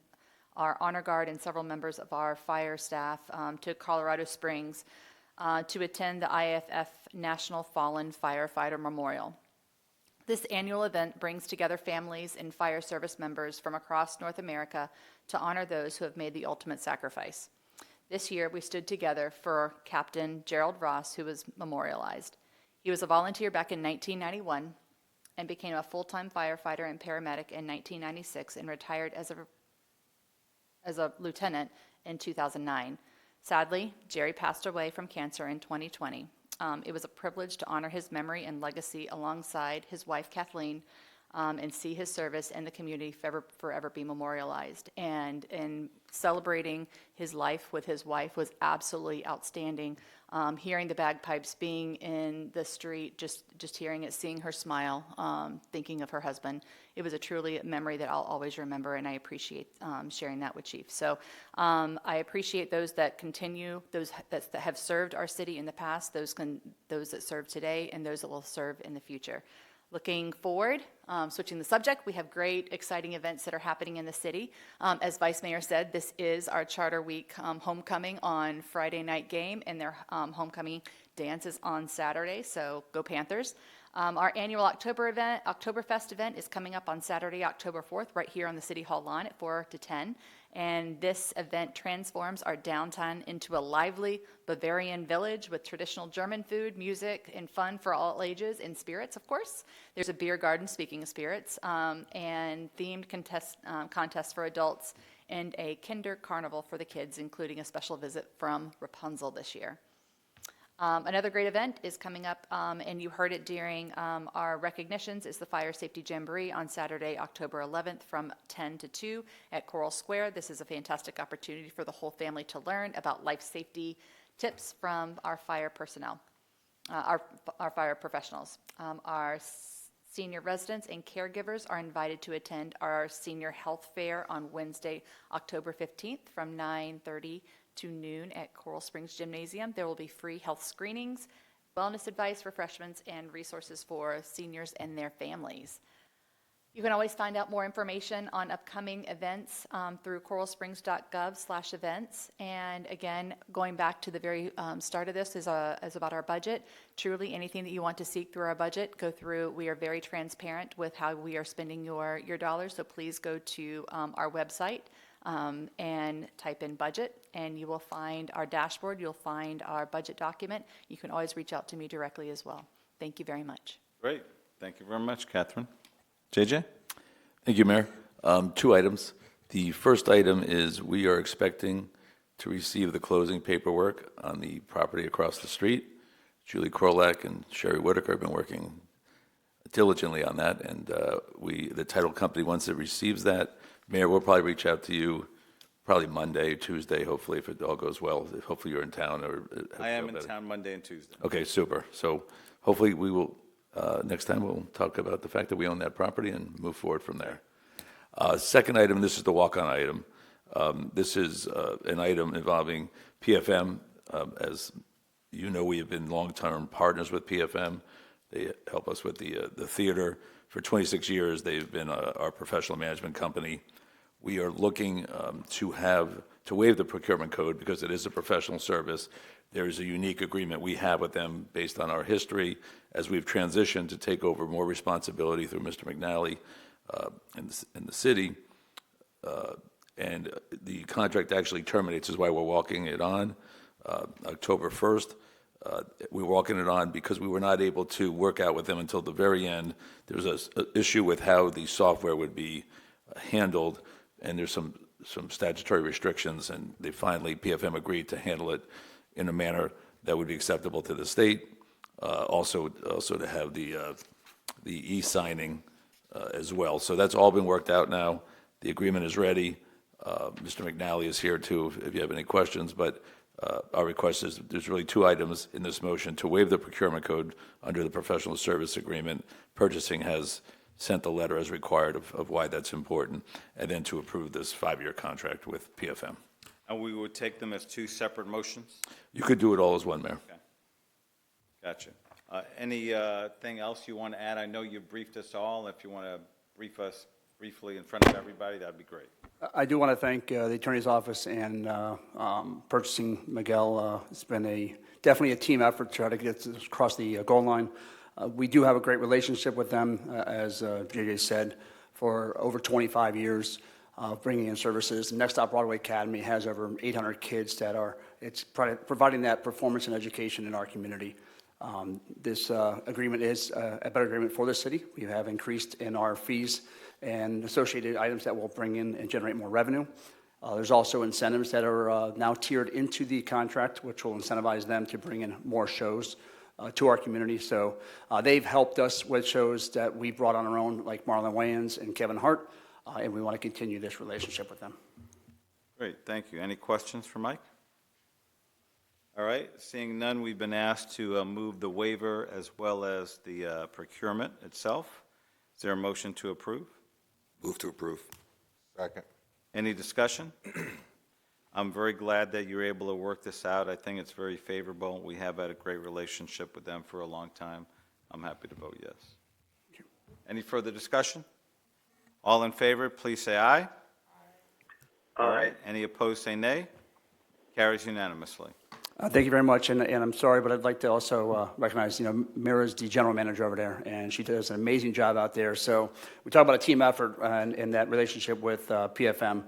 our honor guard and several members of our fire staff to Colorado Springs to attend the IFF National Fallen Firefighter Memorial. This annual event brings together families and fire service members from across North America to honor those who have made the ultimate sacrifice. This year, we stood together for Captain Gerald Ross, who was memorialized. He was a volunteer back in 1991 and became a full-time firefighter and paramedic in 1996 and retired as a lieutenant in 2009. Sadly, Jerry passed away from cancer in 2020. It was a privilege to honor his memory and legacy alongside his wife, Kathleen, and see his service in the community forever be memorialized. And celebrating his life with his wife was absolutely outstanding. Hearing the bagpipes, being in the street, just hearing it, seeing her smile, thinking of her husband. It was a truly memory that I'll always remember, and I appreciate sharing that with Chief. So I appreciate those that continue, those that have served our city in the past, those that serve today, and those that will serve in the future. Looking forward, switching the subject, we have great, exciting events that are happening in the city. As Vice Mayor said, this is our Charter Week homecoming on Friday night game and their homecoming dance is on Saturday, so go Panthers. Our annual Oktoberfest event is coming up on Saturday, October 4th, right here on the City Hall lawn at 4 to 10. And this event transforms our downtown into a lively Bavarian village with traditional German food, music, and fun for all ages, and spirits, of course. There's a beer garden, speaking of spirits, and themed contests for adults, and a kinder carnival for the kids, including a special visit from Rapunzel this year. Another great event is coming up, and you heard it during our recognitions, is the Fire Safety Jamboree on Saturday, October 11th from 10 to 2 at Coral Square. This is a fantastic opportunity for the whole family to learn about life safety tips from our fire personnel, our fire professionals. Our senior residents and caregivers are invited to attend our senior health fair on Wednesday, October 15th from 9:30 to noon at Coral Springs Gymnasium. There will be free health screenings, wellness advice, refreshments, and resources for seniors and their families. You can always find out more information on upcoming events through coralsprings.gov/events. And again, going back to the very start of this is about our budget. Truly, anything that you want to seek through our budget, go through. We are very transparent with how we are spending your dollars. So please go to our website and type in budget, and you will find our dashboard. You'll find our budget document. You can always reach out to me directly as well. Thank you very much. Great. Thank you very much, Catherine. JJ? Thank you, Mayor. 2 items. The first item is we are expecting to receive the closing paperwork on the property across the street. Julie Krolak and Sherry Whitaker have been working diligently on that, and the title company, once it receives that, Mayor, we'll probably reach out to you probably Monday, Tuesday, hopefully, if it all goes well. Hopefully you're in town. I am in town Monday and Tuesday. Okay, super. So hopefully we will, next time we'll talk about the fact that we own that property and move forward from there. Second item, this is the walk-on item. This is an item involving PFM. As you know, we have been long-term partners with PFM. They help us with the theater. For 26 years, they've been our professional management company. We are looking to waive the procurement code because it is a professional service. There is a unique agreement we have with them based on our history as we've transitioned to take over more responsibility through Mr. McNally in the city. And the contract actually terminates, is why we're walking it on October 1st. We're walking it on because we were not able to work out with them until the very end. There was an issue with how the software would be handled, and there's some statutory restrictions, and they finally, PFM agreed to handle it in a manner that would be acceptable to the state. Also to have the e-signing as well. So that's all been worked out now. The agreement is ready. Mr. McNally is here too if you have any questions, but our request is there's really 2 items in this motion: to waive the procurement code under the professional service agreement. Purchasing has sent the letter as required of why that's important, and then to approve this 5-year contract with PFM. And we would take them as 2 separate motions? You could do it all as one, Mayor. Okay. Gotcha. Anything else you want to add? I know you briefed us all. If you want to brief us briefly in front of everybody, that'd be great. I do want to thank the Attorney's Office and Purchasing Miguel. It's been definitely a team effort to try to get this across the goal line. We do have a great relationship with them, as JJ said, for over 25 years bringing in services. Next Stop Broadway Academy has over 800 kids that it's providing that performance and education in our community. This agreement is a better agreement for the city. We have increased in our fees and associated items that will bring in and generate more revenue. There's also incentives that are now tiered into the contract, which will incentivize them to bring in more shows to our community. So they've helped us with shows that we brought on our own, like Marlon Wayans and Kevin Hart, and we want to continue this relationship with them. Great, thank you. Any questions for Mike? All right, seeing none, we've been asked to move the waiver as well as the procurement itself. Is there a motion to approve? Move to approve. Second. Any discussion? I'm very glad that you're able to work this out. I think it's very favorable. We have had a great relationship with them for a long time. I'm happy to vote yes. Any further discussion? All in favor, please say aye. All right. Any opposed, say nay. Carries unanimously. Thank you very much, and I'm sorry, but I'd like to also recognize, Mira's the general manager over there, and she does an amazing job out there. So we talk about a team effort and that relationship with PFM.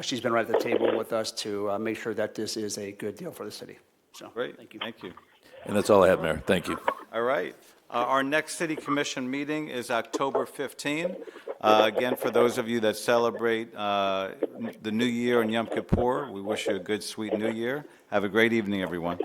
She's been right at the table with us to make sure that this is a good deal for the city. So, Great, thank you. thank you. And that's all I have, Mayor. Thank you. All right. Our next city commission meeting is October 15. Again, for those of you that celebrate the New Year and Yom Kippur, we wish you a good, sweet New Year. Have a great evening, everyone.